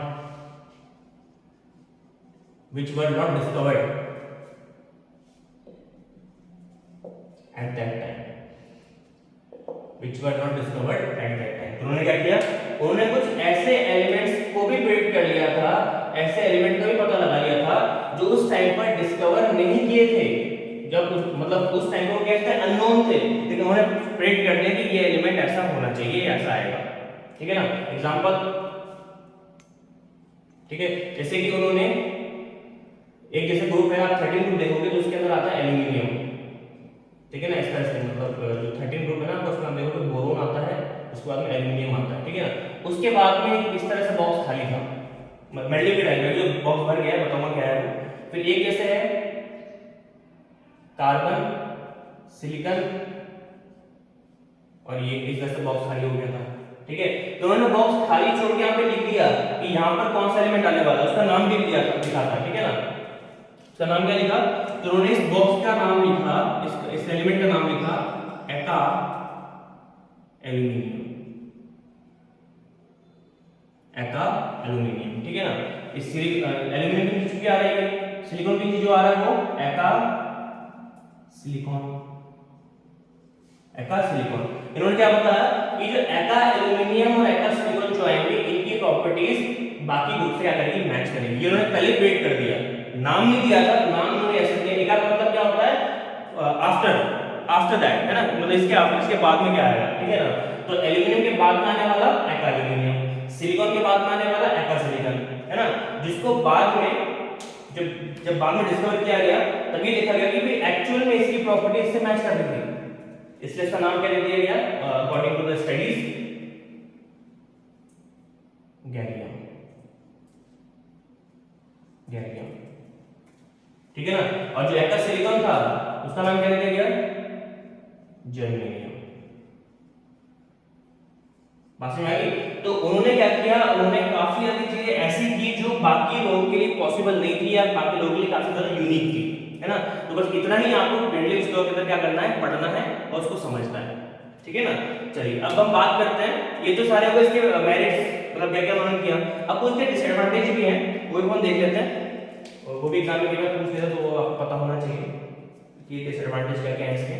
discovered at that time, तो उन्होंने क्या किया, उन्होंने कुछ ऐसे एलिमेंट्स को भी प्रेडिक्ट कर लिया था, ऐसे एलिमेंट का भी पता लगा लिया था जो उस टाइम पर डिस्कवर नहीं किए थे, जब मतलब उस टाइम को क्या थे, अननोन थे, लेकिन उन्होंने प्रेडिक्ट कर दिया कि ये एलिमेंट ऐसा होना चाहिए, ऐसा आएगा, ठीक है ना। एग्जांपल, ठीक है, जैसे कि उन्होंने एक जैसे ग्रुप है, आप 13 ग्रुप देखोगे तो उसके अंदर आता है एल्यूमिनियम, ठीक है ना। इस तरह से मतलब जो 13 ग्रुप है ना, उसमें आप देखोगे बोरोन आता है, उसके बाद में एल्यूमिनियम आता है, ठीक है ना। उसके बाद में इस तरह से बॉक्स खाली था, मेडली के टाइम में जो बॉक्स भर गया है, बताऊंगा क्या है वो। फिर एक जैसे है कार्बन, सिलिकॉन, और ये इस तरह से बॉक्स खाली हो गया था, ठीक है। तो उन्होंने बॉक्स खाली छोड़ के यहाँ पे लिख दिया कि यहाँ पर कौन सा एलिमेंट आने वाला है, उसका नाम भी लिखा था, ठीक है ना। उसका नाम क्या लिखा, तो उन्होंने इस बॉक्स का नाम लिखा, इस एलिमेंट का नाम लिखा एका एल्यूमिनियम, ठीक है ना। इस एल्यूमिनियम की चीज क्या आ रही है, सिलिकॉन की चीज जो आ रहा है वो एका सिलिकॉन। इन्होंने क्या बताया कि जो एका एल्यूमिनियम और एका सिलिकॉन जो आएंगे, इनकी प्रॉपर्टीज बाकी ग्रुप से क्या करेगी, मैच करेगी। ये उन्होंने पहले प्रेडिक्ट कर दिया, नाम नहीं दिया था, नाम उन्होंने ऐसे दिया। एका का मतलब क्या होता है, आफ्टर दैट, है ना, मतलब इसके बाद में क्या आएगा, ठीक है ना। तो एल्यूमिनियम के बाद में आने वाला एका एल्यूमिनियम, सिलिकॉन के बाद में आने वाला एका सिलिकॉन, है ना। जिसको बाद में जब बाद में डिस्कवर किया गया, तभी देखा गया कि भाई एक्चुअल में इसकी प्रॉपर्टी इससे मैच कर रही थी, इसलिए इसका नाम क्या दे दिया गया, according to the studies, gallium, ठीक है ना। और जो एका सिलिकॉन था उसका नाम क्या दिया गया, जर्मेनियम। बात समझ आ गई। तो उन्होंने क्या किया, उन्होंने काफी सारी चीजें ऐसी की जो बाकी लोगों के लिए पॉसिबल नहीं थी या बाकी लोगों के लिए काफी ज्यादा यूनिक थी, है ना। तो बस इतना ही आपको मेंडलीव्स लॉ के अंदर क्या करना है, पढ़ना है और उसको समझना है। ठीक है ना। चलिए अब हम बात करते हैं, ये तो सारे हो गए इसके मेरिट्स, मतलब क्या क्या उन्होंने किया। अब कुछ के डिसएडवांटेज भी हैं, वो भी हम देख लेते हैं, और वो भी एग्जाम में कई बार पूछ लेते हैं, तो वो आपको पता होना चाहिए कि डिसएडवांटेज क्या क्या है इसके।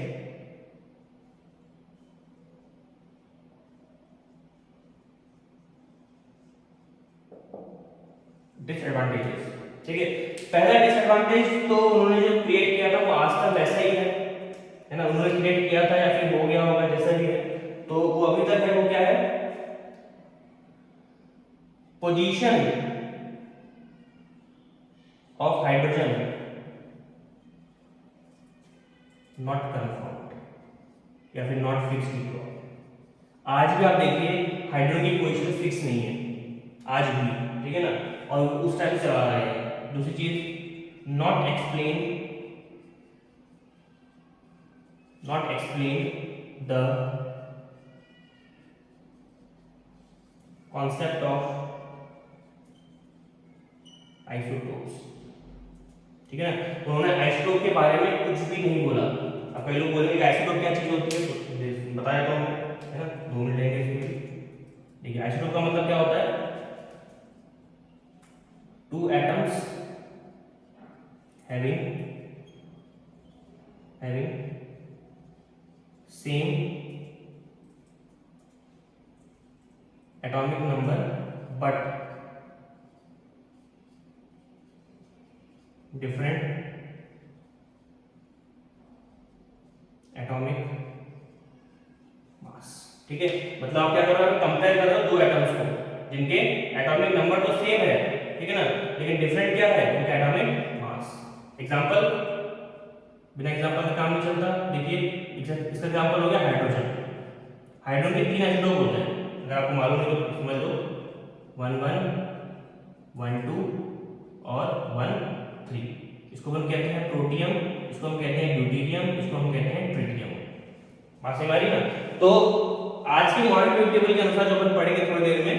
डिसएडवांटेजेस, ठीक है। पहला डिसएडवांटेज तो उन्होंने जो क्रिएट किया था वो आज तक वैसा ही है ना, उन्होंने क्रिएट किया था या फिर हो गया होगा जैसा भी है, तो वो अभी तक है, वो क्या है, position of hydrogen not confirmed या फिर नॉट फिक्स्ड। आज भी आप देखिए हाइड्रोजन की पोजीशन फिक्स नहीं है आज भी, ठीक है ना, और उस टाइम से चला रहा है। दूसरी चीज, not explain the concept of isotopes, ठीक है ना, उन्होंने आइसोटोप के बारे में कुछ भी नहीं बोला। अब कई लोग बोलेंगे आइसोटोप क्या चीज होती है, तो बताया तो है ना, 2 मिनट लेंगे इसमें। देखिए आइसोटोप का मतलब क्या होता है, 2 atoms having same atomic number but different atomic mass, ठीक है। मतलब आप क्या कर रहे हो, कंपेयर कर रहे हो 2 एटम्स को जिनके एटॉमिक नंबर तो सेम है, ठीक है ना, लेकिन डिफरेंट क्या है, उनका एटॉमिक मास। एग्जांपल, बिना एग्जांपल का काम नहीं चलता। देखिए इसका एग्जांपल हो गया हाइड्रोजन। हाइड्रोजन के 3 आइसोटोप होते हैं, अगर आपको मालूम है तो समझ लो, 1 1 1 2 और 1 3। इसको हम कहते हैं प्रोटियम, इसको हम कहते हैं ड्यूटेरियम, इसको हम कहते हैं ट्रिटियम। बात समझ आ रही ना। तो आज के मॉडर्न पीरियोडिक टेबल के अनुसार जो अपन पढ़ेंगे थोड़ी देर में,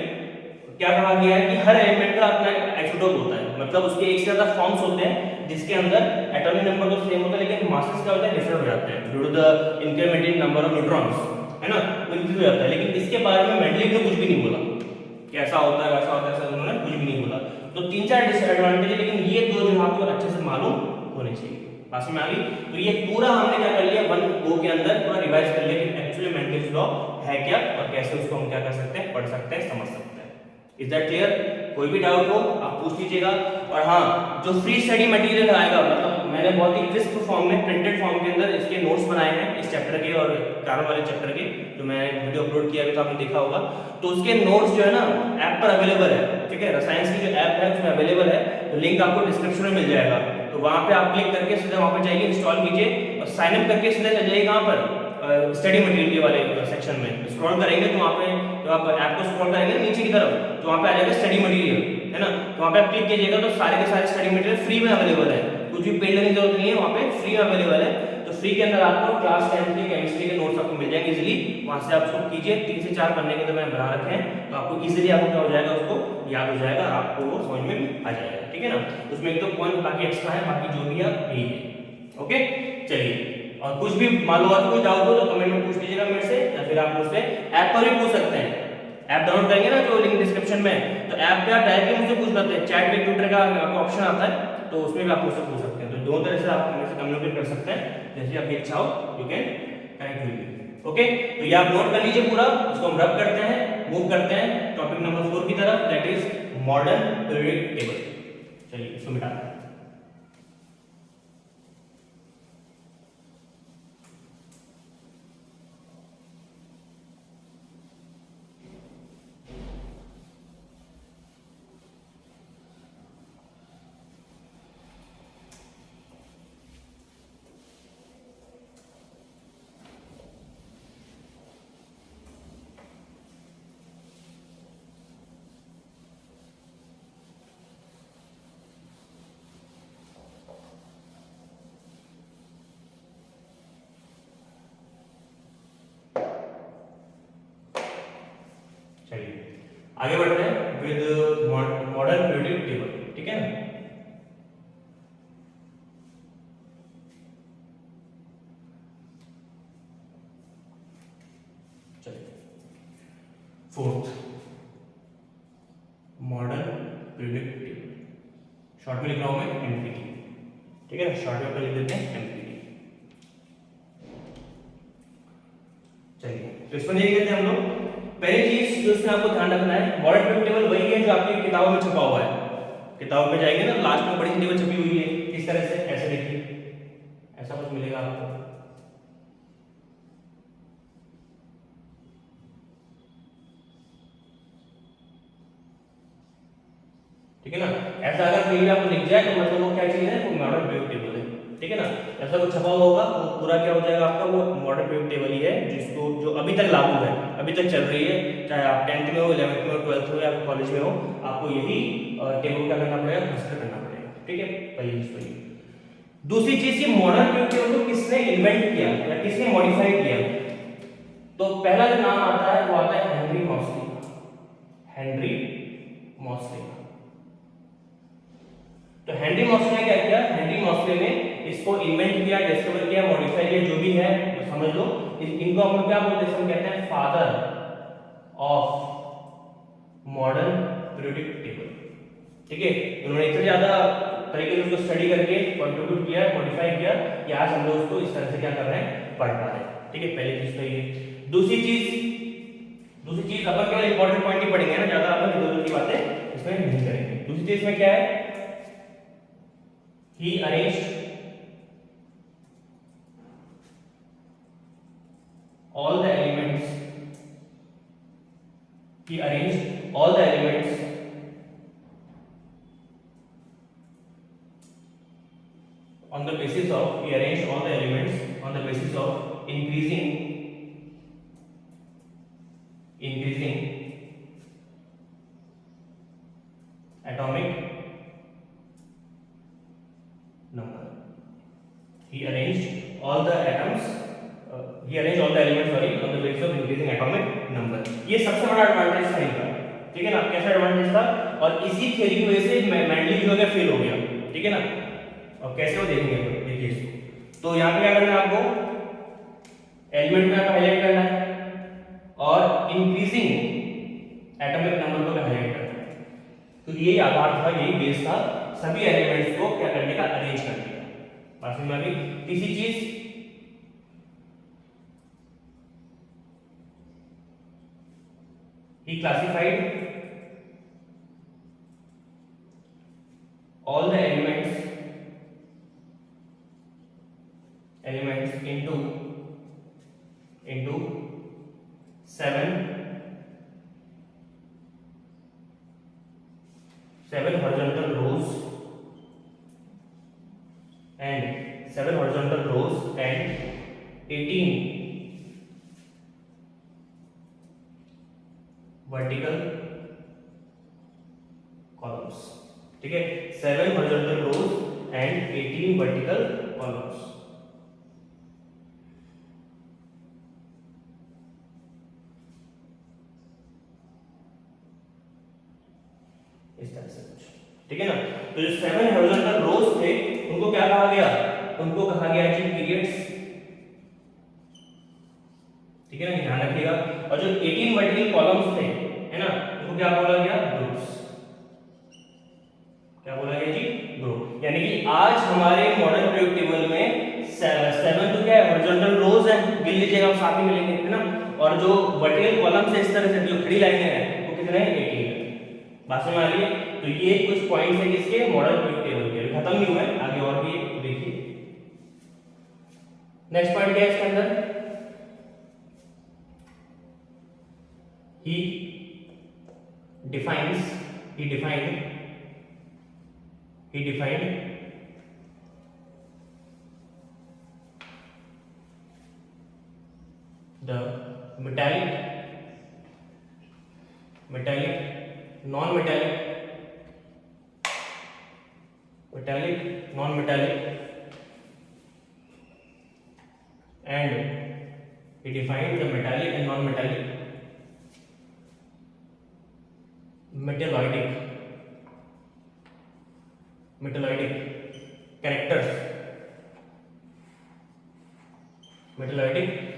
क्या कहा गया है कि हर एलिमेंट का अपना आइसोटोप होता है, मतलब उसके एक से ज्यादा फॉर्म्स होते हैं जिसके अंदर एटॉमिक नंबर तो सेम होता है लेकिन मासेस क्या होता है, डिफरेंट हो जाते हैं due to the increment in number of neutrons, है ना, वो इंक्रीज हो जाता है। लेकिन इसके बारे में मेंडलीव ने कुछ भी नहीं बोला, कैसा होता है वैसा होता है, ऐसा उन्होंने कुछ भी नहीं बोला। तो 3-4 डिसएडवांटेज है, लेकिन ये दो जो आपको अच्छे से मालूम होने चाहिए। पास में आ गई। तो ये पूरा हमने क्या कर लिया, 1 गो के अंदर पूरा रिवाइज कर लिया कि एक्चुअली मेंडलीव लॉ है क्या और कैसे उसको हम क्या कर सकते हैं, पढ़ सकते हैं, समझ सकते हैं। Is that clear? कोई भी डाउट हो आप पूछ लीजिएगा। और हाँ, जो फ्री स्टडी मटेरियल आएगा, मतलब मैंने बहुत ही क्रिस्प फॉर्म में, प्रिंटेड फॉर्म के अंदर इसके नोट्स बनाए हैं इस चैप्टर के और कार्बन वाले चैप्टर के, जो मैं वीडियो अपलोड किया अभी तो आपने देखा होगा। तो उसके नोट्स जो है ना ऐप पर अवेलेबल है, ठीक है, रसायन की जो ऐप है उसमें अवेलेबल है, तो लिंक आपको डिस्क्रिप्शन में मिल जाएगा। तो वहां पे आप क्लिक करके सीधे वहां पे जाइए, इंस्टॉल कीजिए और साइन अप करके सीधे चल जाइए कहां पर, स्टडी मटेरियल के वाले सेक्शन में स्क्रॉल करेंगे तो वहां पे, जब आप ऐप को स्क्रॉल करेंगे नीचे की तरफ, तो वहां पे आ जाएगा स्टडी मटेरियल, है ना, तो वहां पे आप क्लिक कीजिएगा तो सारे के सारे स्टडी मटेरियल फ्री में अवेलेबल है, कुछ भी पेड लेने की जरूरत नहीं है, वहां पे फ्री में अवेलेबल है। तो फ्री के अंदर आपको क्लास 10 के केमिस्ट्री के नोट्स आपको मिल जाएंगे इजीली, वहां से आप उसको कीजिए। 3 से 4 पन्ने के अंदर मैंने बना रखे हैं, तो आपको इजीली आपको क्या हो जाएगा, उसको याद हो जाएगा, आपको वो समझ में आ जाएगा, ठीक है ना। उसमें एक तो पॉइंट बाकी एक्स्ट्रा है, बाकी जो भी है यही है। ओके चलिए, और कुछ भी मालूम हो, कोई डाउट हो तो कमेंट में पूछ लीजिएगा मेरे से, या फिर आप मुझसे ऐप पर भी पूछ सकते हैं। ऐप डाउनलोड करेंगे ना, जो लिंक डिस्क्रिप्शन में, तो ऐप पे आप डायरेक्टली मुझसे पूछ सकते हैं, चैट विद ट्यूटर का ऑप्शन आता है, तो उसमें भी आप मुझसे पूछ सकते हैं। तो दोनों तरह से आप मेरे से कम्युनिकेट कर सकते हैं, जैसे आपकी इच्छा हो, you can connect with me. Okay, तो ये आप नोट कर लीजिए पूरा, इसको हम रब करते हैं, मूव करते हैं टॉपिक नंबर 4 की तरफ, that is modern periodic table. चलिए इसको मिटाते हैं। चलिए आगे बढ़ते हैं विद मॉडर्न पीरियोडिक टेबल, ठीक है ना। Fourth model periodic table, short में लिख रहा हूं मैं एमपीटी, ठीक है ना, शॉर्ट में लिख देते हैं एमपीटी। चलिए तो इसमें देख लेते हैं हम लोग। पहली चीज जो इसमें आपको ध्यान रखना है, मॉडल पीरियोडिक टेबल वही है जो आपकी किताबों में छपा हुआ है। किताबों में जाएंगे ना, लास्ट में बड़ी सी टेबल छपी हुई है इस तरह से, ऐसे देखिए ऐसा कुछ मिलेगा आपको, ठीक है ना। ऐसा अगर कहीं आपको लिख जाए तो मतलब वो क्या चीज है, वो मॉडल पीरियोडिक टेबल है, ठीक है ना। ऐसा कुछ छपा हुआ होगा वो पूरा क्या हो जाएगा आपका, वो मॉडल पीरियोडिक टेबल ही है, जिसको जो अभी तक लागू है, अभी तक चल रही है, चाहे आप 10th में हो, 11th में हो, 12th में हो या कॉलेज में हो, आपको यही टेबल क्या करना पड़ेगा, कंसीडर करना पड़ेगा, ठीक है। पहली चीज तो ये। दूसरी चीज, ये मॉडल पीरियोडिक टेबल को किसने इन्वेंट किया या किसने मॉडिफाई किया, तो पहला जो नाम आता है वो आता है हेनरी मॉसले का, हेनरी मॉसले का। तो हेनरी मॉसले ने क्या किया, हेनरी मॉसले ने इसको इन्वेंट किया, डिस्कवर किया, मॉडिफाई किया, जो भी है तो समझ लो। इनको हम क्या बोलते हैं, हम कहते हैं father of modern periodic table, ठीक है। उन्होंने इतना ज्यादा तरीके से उसको स्टडी करके कंट्रीब्यूट किया, मॉडिफाई किया कि आज हम लोग उसको इस तरह से क्या कर रहे हैं, पढ़ पा रहे हैं, ठीक है। पहली चीज तो ये। दूसरी चीज अपन केवल इंपॉर्टेंट पॉइंट ही पढ़ेंगे ना, ज्यादा अपन इधर उधर की बातें इसमें नहीं करेंगे। दूसरी चीज में क्या है, he arranged all the elements on the basis of, he arranged all the elements on the basis of increasing atomic number. He arranged all the atoms, he arranged all the elements, sorry, on the basis of increasing atomic number. ये सबसे बड़ा advantage था इनका, ठीक है ना। कैसा advantage था, और इसी थ्योरी की वजह से मेंडली जो है फेल हो गया, ठीक है ना। और कैसे वो देखेंगे, देखिए इसको। तो यहाँ पे क्या करना है आपको, एलिमेंट में हाईलाइट करना है और इंक्रीजिंग एटॉमिक नंबर को हाईलाइट करना है। तो यही आधार था, यही बेस था सभी एलिमेंट्स को क्या करने का, अरेंज करने का। बात में आ गई। तीसरी चीज, he classified all the elements into seven horizontal rows and 18 vertical columns, ठीक है। 7 horizontal rows and 18 vertical columns। इस तरह से कुछ, ठीक है ना। तो जो 7 horizontal rows थे उनको क्या कहा गया, उनको कहा गया जी पीरियड्स, ठीक है ना, ध्यान रखिएगा। और जो 18 वर्टिकल कॉलम्स थे, है ना, उनको क्या बोला गया, ग्रुप्स। क्या बोला गया जी, ग्रुप। यानी कि आज हमारे मॉडर्न पीरियोडिक टेबल में 7 तो क्या है, हॉरिजॉन्टल रोज है, गिन लीजिएगा, हम साथ में मिलेंगे, है ना। और जो वर्टिकल कॉलम्स है इस तरह से जो खड़ी लाइनें हैं वो कितने हैं, 18 है। बात समझ आ रही है। तो ये कुछ पॉइंट्स हैं किसके, मॉडर्न पीरियोडिक टेबल के। खत्म नहीं हुए, आगे और भी देखिए। नेक्स्ट पॉइंट क्या है इसके अंदर, he defined the metallic, non-metallic and he defined the metallic and non-metallic metalloidic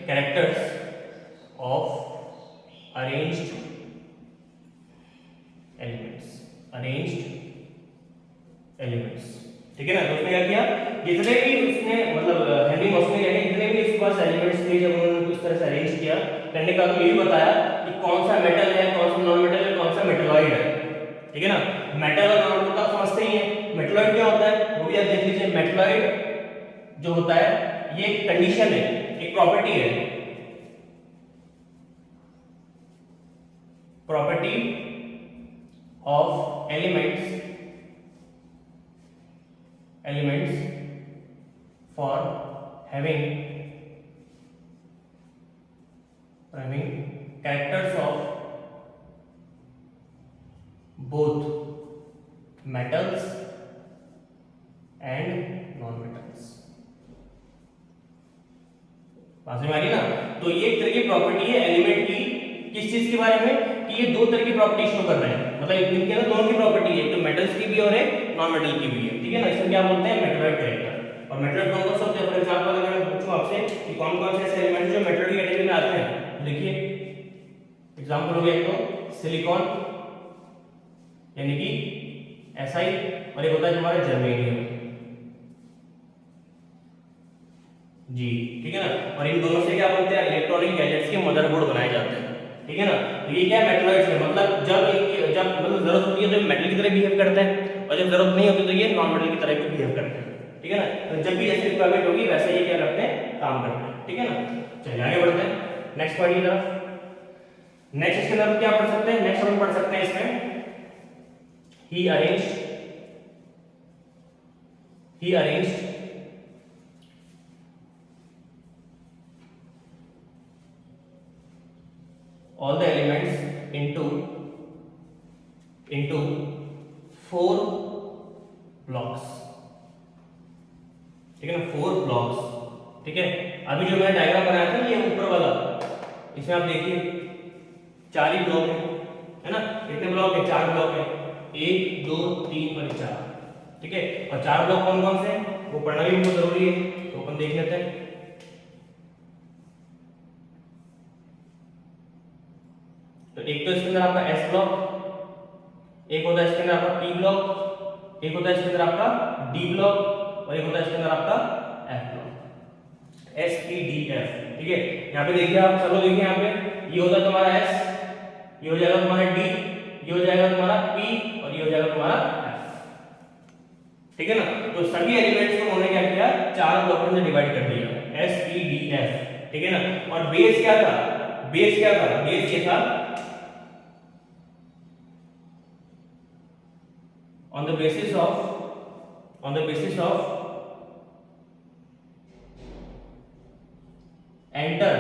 characters of arranged जितने भी उसने मतलब हेनरी मॉस ने क्या किया, जितने भी इसके पास एलिमेंट्स थे जब उन्होंने इस तरह से अरेंज किया करने का, तो ये भी बताया कि कौन सा मेटल है, कौन सा नॉन मेटल है, कौन सा मेटलॉइड है। ठीक है ना, मेटल और नॉन मेटल समझते ही हैं। मेटलॉइड क्या होता है वो भी आप देख लीजिए। मेटलॉइड जो होता है ये एक कंडीशन है, एक प्रॉपर्टी है, property of elements for having characters of both metals and non-metals। बात समझ आ रही ना? तो ये एक तरह की प्रॉपर्टी है एलिमेंट की, किस चीज के बारे में कि ये दो तरह की प्रॉपर्टी शो कर रहे हैं, मतलब इनके अंदर दोनों की प्रॉपर्टी है, तो मेटल्स की भी और एक नॉन मेटल की भी है। ठीक है ना, इसको क्या बोलते हैं, मेटलॉइड कैरेक्टर। और मेटलॉइड कौन कौन से होते हैं, फॉर एग्जांपल अगर मैं पूछूं आपसे कि कौन कौन से ऐसे एलिमेंट जो मेटलॉइड कैटेगरी में आते हैं, देखिए एग्जांपल हो गया एक तो सिलिकॉन यानी कि SI, और एक होता है हमारा जर्मेनियम जी। ठीक है ना, और इन दोनों से क्या बोलते हैं, इलेक्ट्रॉनिक गैजेट्स के मदरबोर्ड बनाए जाते हैं। ठीक है ना, तो ये क्या है, मेटलॉइड्स है, मतलब जब मतलब जरूरत होती है तो मेटल की तरह बिहेव करते हैं, और जब जरूरत नहीं होती तो ये नॉन मेटल की तरह भी बिहेव करते हैं। ठीक है ना, तो जब भी जैसे रिक्वायरमेंट होगी वैसे ये क्या करते हैं, काम करते हैं। ठीक है ना, चलिए आगे बढ़ते हैं नेक्स्ट पॉइंट की तरफ। नेक्स्ट इसके अंदर क्या पढ़ सकते हैं, नेक्स्ट हम पढ़ सकते हैं इसमें he arranged all the elements into 4 blocks। ठीक है ना, 4 blocks। ठीक है, अभी जो मैंने डायग्राम बनाया था ये ऊपर वाला, इसमें आप देखिए 4 ही ब्लॉक है ना, कितने ब्लॉक है, 4 ब्लॉक है, 1 2 3 और 4। ठीक है, और 4 ब्लॉक कौन कौन से हैं वो पढ़ना भी बहुत जरूरी है, तो अपन देख लेते हैं। तो एक तो इसके अंदर आपका S ब्लॉक, एक होता है इसके अंदर आपका P ब्लॉक, एक होता है इसके अंदर आपका D ब्लॉक, और एक होता है इसके अंदर आपका F block, S P D F। ठीक है, यहाँ पे देखिए आप सब लोग देखिए, यहाँ पे ये होता है तुम्हारा S, ये हो जाएगा तुम्हारा D, ये हो जाएगा तुम्हारा P, और ये हो जाएगा तुम्हारा F। ठीक है ना, तो सभी एलिमेंट्स को उन्होंने क्या किया, 4 ब्लॉक में डिवाइड कर दिया, S P D F। ठीक है ना, और बेस क्या था, बेस क्या था, बेस ये था on the basis of enter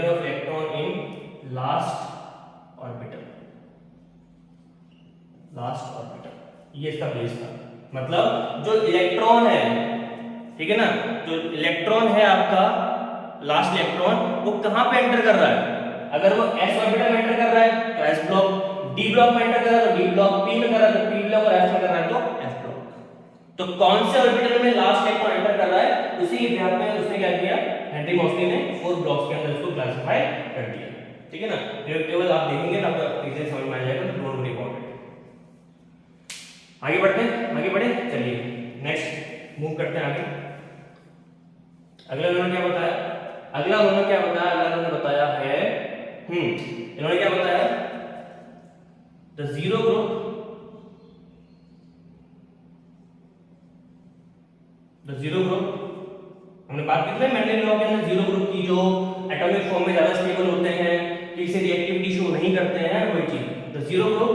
of electron in last orbital। ये इसका बेस था, मतलब जो इलेक्ट्रॉन है, ठीक है ना, जो इलेक्ट्रॉन है आपका लास्ट इलेक्ट्रॉन वो कहां पे एंटर कर रहा है, अगर वो s ऑर्बिटल में एंटर कर रहा है तो s ब्लॉक, d ब्लॉक में एंटर कर रहा है तो d ब्लॉक, p में कर रहा है तो p ब्लॉक, और s में कर रहा है तो s ब्लॉक। तो कौन से ऑर्बिटल में लास्ट इलेक्ट्रॉन एंटर कर रहा है, उसी के बेस पे उसने क्या किया, हेनरी मॉसली ने 4 ब्लॉक्स के अंदर इसको क्लासिफाई कर दिया। ठीक है ना, पीरियोडिक टेबल आप देखेंगे तो आपको इजीली समझ में आ जाएगा, तो डोंट वरी अबाउट इट। आगे बढ़ते हैं, आगे बढ़े, चलिए नेक्स्ट मूव करते हैं आगे। अगला उन्होंने क्या बताया, अगला उन्होंने बताया है इन्होंने क्या बताया, द जीरो ग्रुप, हमने बात की थी मेंडल लॉ के अंदर जीरो ग्रुप की, जो एटॉमिक फॉर्म में ज्यादा स्टेबल होते हैं, किसी रिएक्टिविटी शो नहीं करते हैं, वही चीज। The zero group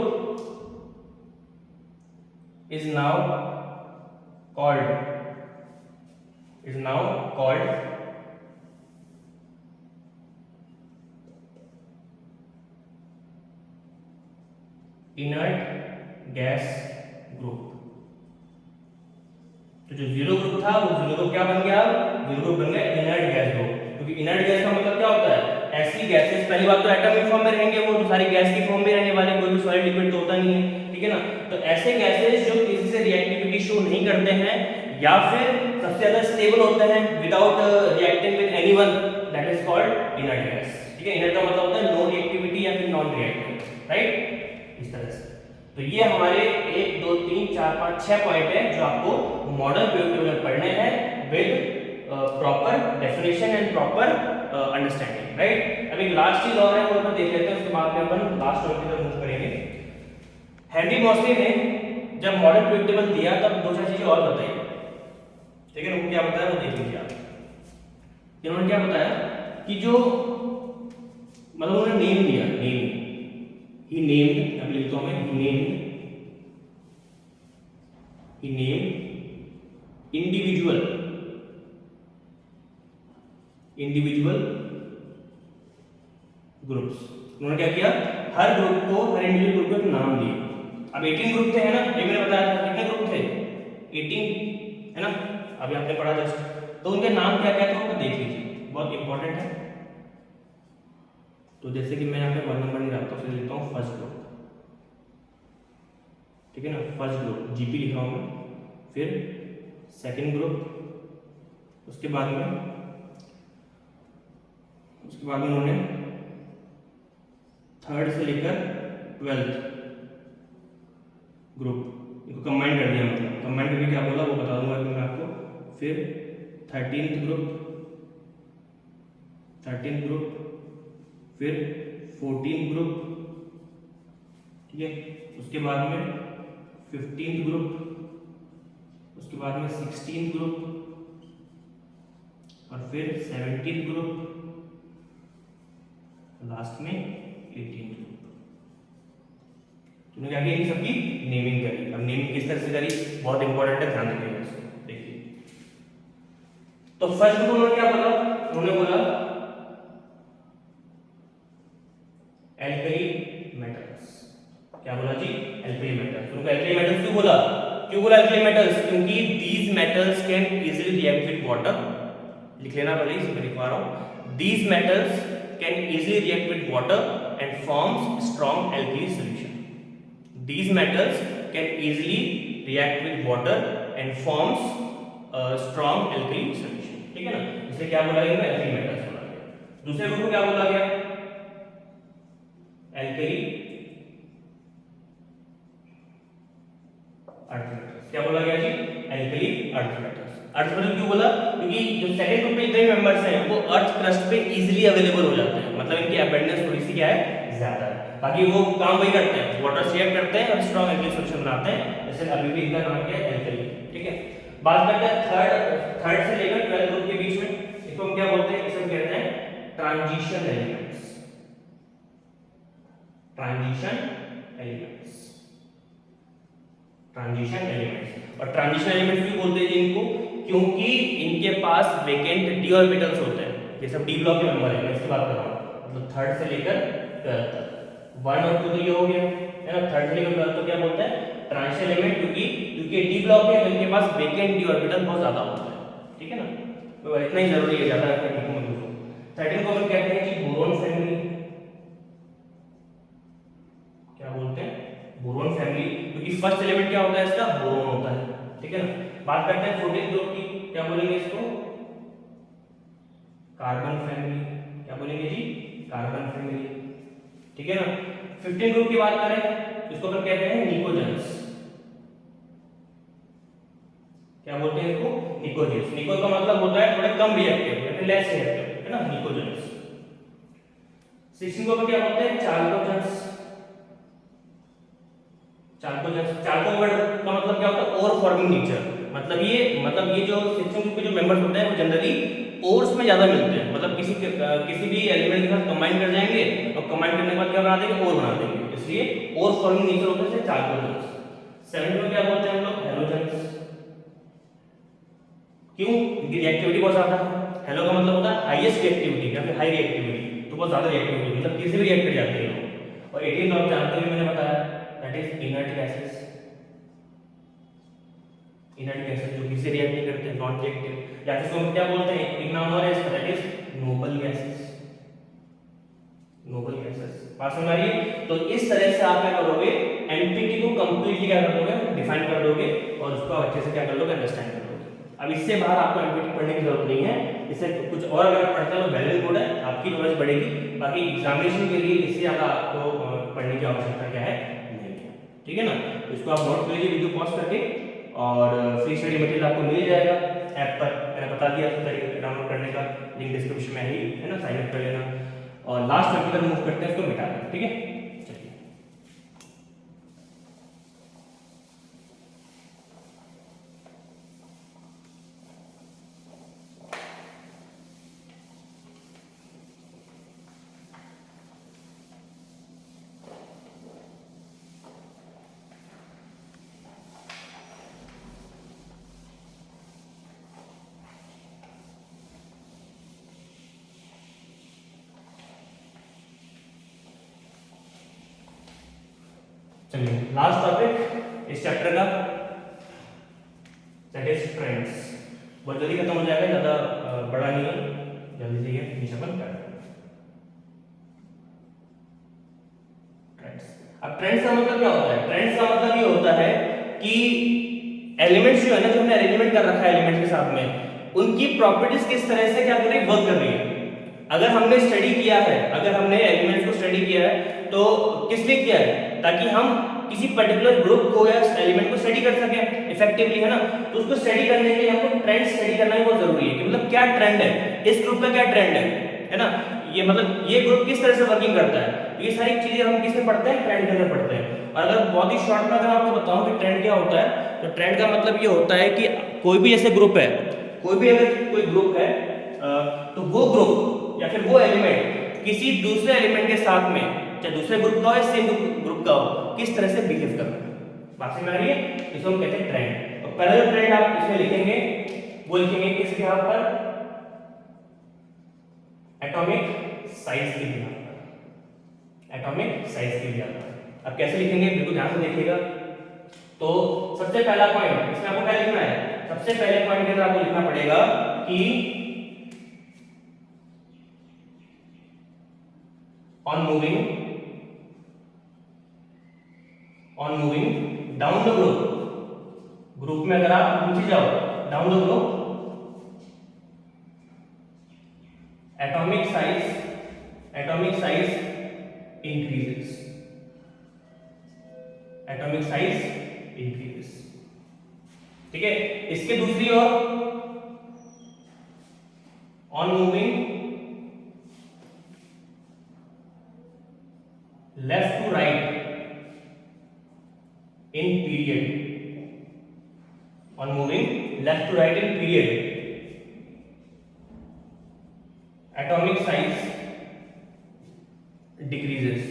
is now called inert gas group। तो जो जीरो ग्रुप था वो जीरो ग्रुप क्या बन गया, जीरो ग्रुप बन गया इनर्ट गैस ग्रुप। क्योंकि इनर्ट गैस का मतलब क्या होता है, ऐसी गैसेस, पहली बात तो एटॉमिक फॉर्म में रहेंगे, वो तो सारी गैस की फॉर्म में रहने वाले, कोई भी सॉलिड लिक्विड तो होता नहीं है। ठीक है ना, तो ऐसे गैसेस जो किसी से रिएक्टिविटी शो नहीं करते हैं, या फिर सबसे ज्यादा स्टेबल होते हैं without reacting with anyone, that is called inert gas. ठीक है, इनर्ट का मतलब होता है नो रिएक्टिविटी या फिर नॉन रिएक्टिव, राइट, इस तरह से। तो ये हमारे 1 2 3 4 5 6 पॉइंट है जो आपको मॉडल पीरियोडिक टेबल पढ़ने हैं with proper definition and proper understanding, right. अब एक लास्ट चीज और है वो अपन देख लेते हैं, उसके बाद में अपन लास्ट टॉपिक की तरफ मूव करेंगे। हेनरी मॉसले ने जब मॉडल पीरियोडिक टेबल दिया तब दो चार चीजें और बताई, ठीक है, वो क्या बताया वो देख लीजिए आप। इन्होंने क्या बताया कि जो मतलब उन्होंने नेम दिया, नेम ही नेम्ड, अब लिखता हूं मैं, he named individual ग्रुप्स। उन्होंने क्या किया, हर ग्रुप को, हर इंडिविजुअल ग्रुप को एक नाम दिया। अब 18 ग्रुप थे, है ना, ये मैंने बताया था, कितने ग्रुप थे, 18, है ना, अभी आपने पढ़ा जस्ट। तो उनके नाम क्या क्या थे वो देख लीजिए, बहुत इंपॉर्टेंट है। तो जैसे कि मैं यहाँ पे 1 नंबर नहीं रखता, फिर लिखता हूँ फर्स्ट ग्रुप, ठीक है ना, फर्स्ट ग्रुप जीपी लिख रहा हूँ मैं, फिर सेकंड ग्रुप, उसके बाद में उन्होंने थर्ड से लेकर 12th ग्रुप इनको कंबाइन कर दिया, मतलब कंबाइन करके क्या बोला वो बता दूंगा मैं आपको। फिर 13th ग्रुप, फिर 14th ग्रुप, ठीक है, उसके बाद में 15th ग्रुप, उसके बाद में 16th ग्रुप, और फिर 17th ग्रुप, लास्ट में 18th ग्रुप। तुमने क्या किया, इन सबकी नेमिंग करी। अब नेमिंग किस तरह से करी, बहुत इंपॉर्टेंट है, ध्यान रखिएगा इसको, देखिए। तो फर्स्ट ग्रुप उन्होंने क्या बोला, उन्होंने बोला एल्कली मेटल्स। क्या बोला जी, एल्कली मेटल्स। उनको एल्कली मेटल्स क्यों बोला, एल्कली मेटल्स, क्योंकि these metals can easily react with water. लिख लेना पहले, इसमें लिखवा रहा हूं, these metals can easily react with water and forms strong alkali solution. These metals can easily react with water and forms a strong alkali solution, ठीक है ना, इसे क्या बोला गया, एल्कली मेटल्स बोला गया। दूसरे ग्रुप को क्या बोला गया, एल्कली अर्थ मेटल्स। क्या बोला गया जी, alkali earth metals. Earth metal क्यों बोला, क्योंकि जो सेकंड ग्रुप में जितने मेंबर्स हैं वो अर्थ क्रस्ट पे इजीली अवेलेबल हो जाते हैं, मतलब इनकी अबंडेंस थोड़ी सी क्या है, ज्यादा है। बाकी वो काम वही करते हैं, वाटर से रिएक्ट करते हैं और स्ट्रॉन्ग एल्कली सॉल्यूशन बनाते हैं, जैसे अभी भी इनका नाम क्या है, एल्कली, ठीक है। बात करते हैं थर्ड से लेकर 12th ग्रुप के बीच में, इसको हम क्या बोलते हैं, इसे कहते हैं ट्रांजिशन एलिमेंट्स। और ट्रांजिशन एलिमेंट्स क्यों बोलते हैं इनको, क्योंकि इनके पास वेकेंट डी ऑर्बिटल्स होते हैं। ये सब डी ब्लॉक के मेंबर है, मैं इसकी बात कर रहा हूं, मतलब थर्ड से लेकर 12th तक, 1 और 2 तो ये हो गया, है ना। थर्ड से लेकर 12th तो क्या बोलते हैं, ट्रांजिशन एलिमेंट, क्योंकि डी ब्लॉक है तो इनके पास वेकेंट डी ऑर्बिटल बहुत ज्यादा होता है, ठीक है ना, तो इतना ही जरूरी है, ज्यादा करने को मत भूलो। 13 को हम कहते हैं जी बोरोन फैमिली। क्या बोलते हैं, बोरोन फैमिली, क्योंकि फर्स्ट एलिमेंट क्या होता है इसका, बोरोन होता है, ठीक है ना। बात करते हैं 14th ग्रुप की, क्या बोलेंगे इसको, कार्बन फैमिली। क्या बोलेंगे जी, कार्बन फैमिली, ठीक है ना। 15 ग्रुप की बात करें इसको अपन कहते हैं निकोजेंस। क्या बोलते हैं इसको, निकोजेंस। निको का मतलब होता है थोड़े कम रिएक्टिव या फिर लेस रिएक्टिव, है ना, निकोजेंस। 16 को क्या बोलते हैं, चाल्कोजेंस। चाल्को वर्ड का मतलब क्या होता है, ओर फॉर्मिंग नेचर, मतलब ये जो 16 ग्रुप के जो मेंबर्स होते हैं वो जनरली ओर्स में ज्यादा मिलते हैं, मतलब किसी भी एलिमेंट के साथ कंबाइन कर जाएंगे और कंबाइन करने के बाद क्या बना देंगे, ओर बना देंगे, इसलिए ओर फॉर्मिंग नेचर होता है चाल्कोजेंस। 7 में क्या बोलते हैं हम लोग, हेलोजेंस। क्यों, इनकी रिएक्टिविटी बहुत ज्यादा है। हेलो का मतलब होता है हाईएस्ट रिएक्टिविटी या फिर हाई रिएक्टिविटी, तो बहुत ज्यादा रिएक्टिविटी, मतलब किसी भी रिएक्ट कर जाते हैं। और 18 आप जानते हैं, मैंने बताया, that is inert gases. Inert gases जो किसी रिएक्ट नहीं करते, नॉन रिएक्टिव, या फिर इसको क्या बोलते हैं, एक नाम और है इसका, दैट इज नोबल गैसेस। बात समझ आ रही है। तो इस तरह से आप क्या करोगे, एनपीटी को कंप्लीटली क्या कर दोगे, डिफाइन कर दोगे और उसको अच्छे से क्या कर लोगे, अंडरस्टैंड कर लोगे। अब इससे बाहर आपको एनपीटी पढ़ने की जरूरत नहीं है, इससे कुछ और अगर पढ़ते हैं तो वेल एंड गुड है, आपकी नॉलेज बढ़ेगी। बाकी एग्जामिनेशन के लिए इससे ज़्यादा आपको पढ़ने की आवश्यकता क्या है, नहीं है। ठीक है ना, तो इसको आप नोट कर लीजिए वीडियो पॉज करके, और फ्री स्टडी मटेरियल आपको मिल जाएगा ऐप पर, मैंने बता दिया तरीका डाउनलोड करने का, लिंक डिस्क्रिप्शन में है ना, साइन अप कर लेना। और लास्ट में अगर मूव करते हैं इसको मिटा दें, ठीक है। चलिए चलिए लास्ट टॉपिक इस चैप्टर का, दैट इज ट्रेंड्स। बहुत जल्दी खत्म हो जाएगा, ज़्यादा बड़ा नहीं है, जल्दी से ये फिनिश अपन कर देंगे। ट्रेंड्स, अब ट्रेंड्स का मतलब क्या होता है? ट्रेंड्स का मतलब ये होता है कि एलिमेंट्स जो है ना, जो हमने अरेंजमेंट कर रखा है एलिमेंट्स के साथ में, उनकी प्रॉपर्टीज किस तरह से क्या कर रही है, वर्क कर रही है। अगर हमने स्टडी किया है, अगर हमने एलिमेंट्स को स्टडी किया है तो किस लिए किया है, ताकि हम किसी पर्टिकुलर ग्रुप को या एलिमेंट को स्टडी कर सके इफेक्टिवली, है ना। तो उसको स्टडी करने के लिए हमको ट्रेंड स्टडी करना ही बहुत जरूरी है कि मतलब क्या ट्रेंड है, इस ग्रुप में क्या ट्रेंड है ना, ये मतलब ये ग्रुप किस तरह से वर्किंग करता है। ये सारी चीजें हम किसमें पढ़ते हैं, ट्रेंड के अंदर पढ़ते हैं। और अगर बहुत ही शॉर्ट में अगर आपको बताऊं कि ट्रेंड क्या होता है, तो ट्रेंड का मतलब ये होता है कि कोई भी ऐसे ग्रुप है, कोई भी अगर कोई ग्रुप है, तो वो ग्रुप या फिर वो एलिमेंट किसी दूसरे एलिमेंट के साथ में, चाहे दूसरे ग्रुप का हो या सेम ग्रुप का हो, किस तरह से बिहेव कर रहा है, बात समझ में आ रही है। इसको हम कहते हैं ट्रेंड। और पहला जो ट्रेंड आप इसमें लिखेंगे वो लिखेंगे किसके यहाँ पर, एटॉमिक साइज के बिना पर, एटॉमिक साइज के बिना पर। अब कैसे लिखेंगे बिल्कुल ध्यान से देखिएगा। तो सबसे पहला पॉइंट इसमें आपको क्या लिखना है, सबसे पहले पॉइंट के अंदर आपको लिखना पड़ेगा कि on moving down the group में अगर आप नीचे जाओ down the group, atomic size increases, atomic size increases. ठीक है, इसके दूसरी ओर on moving left to right in period, on moving left to right in period, atomic size decreases,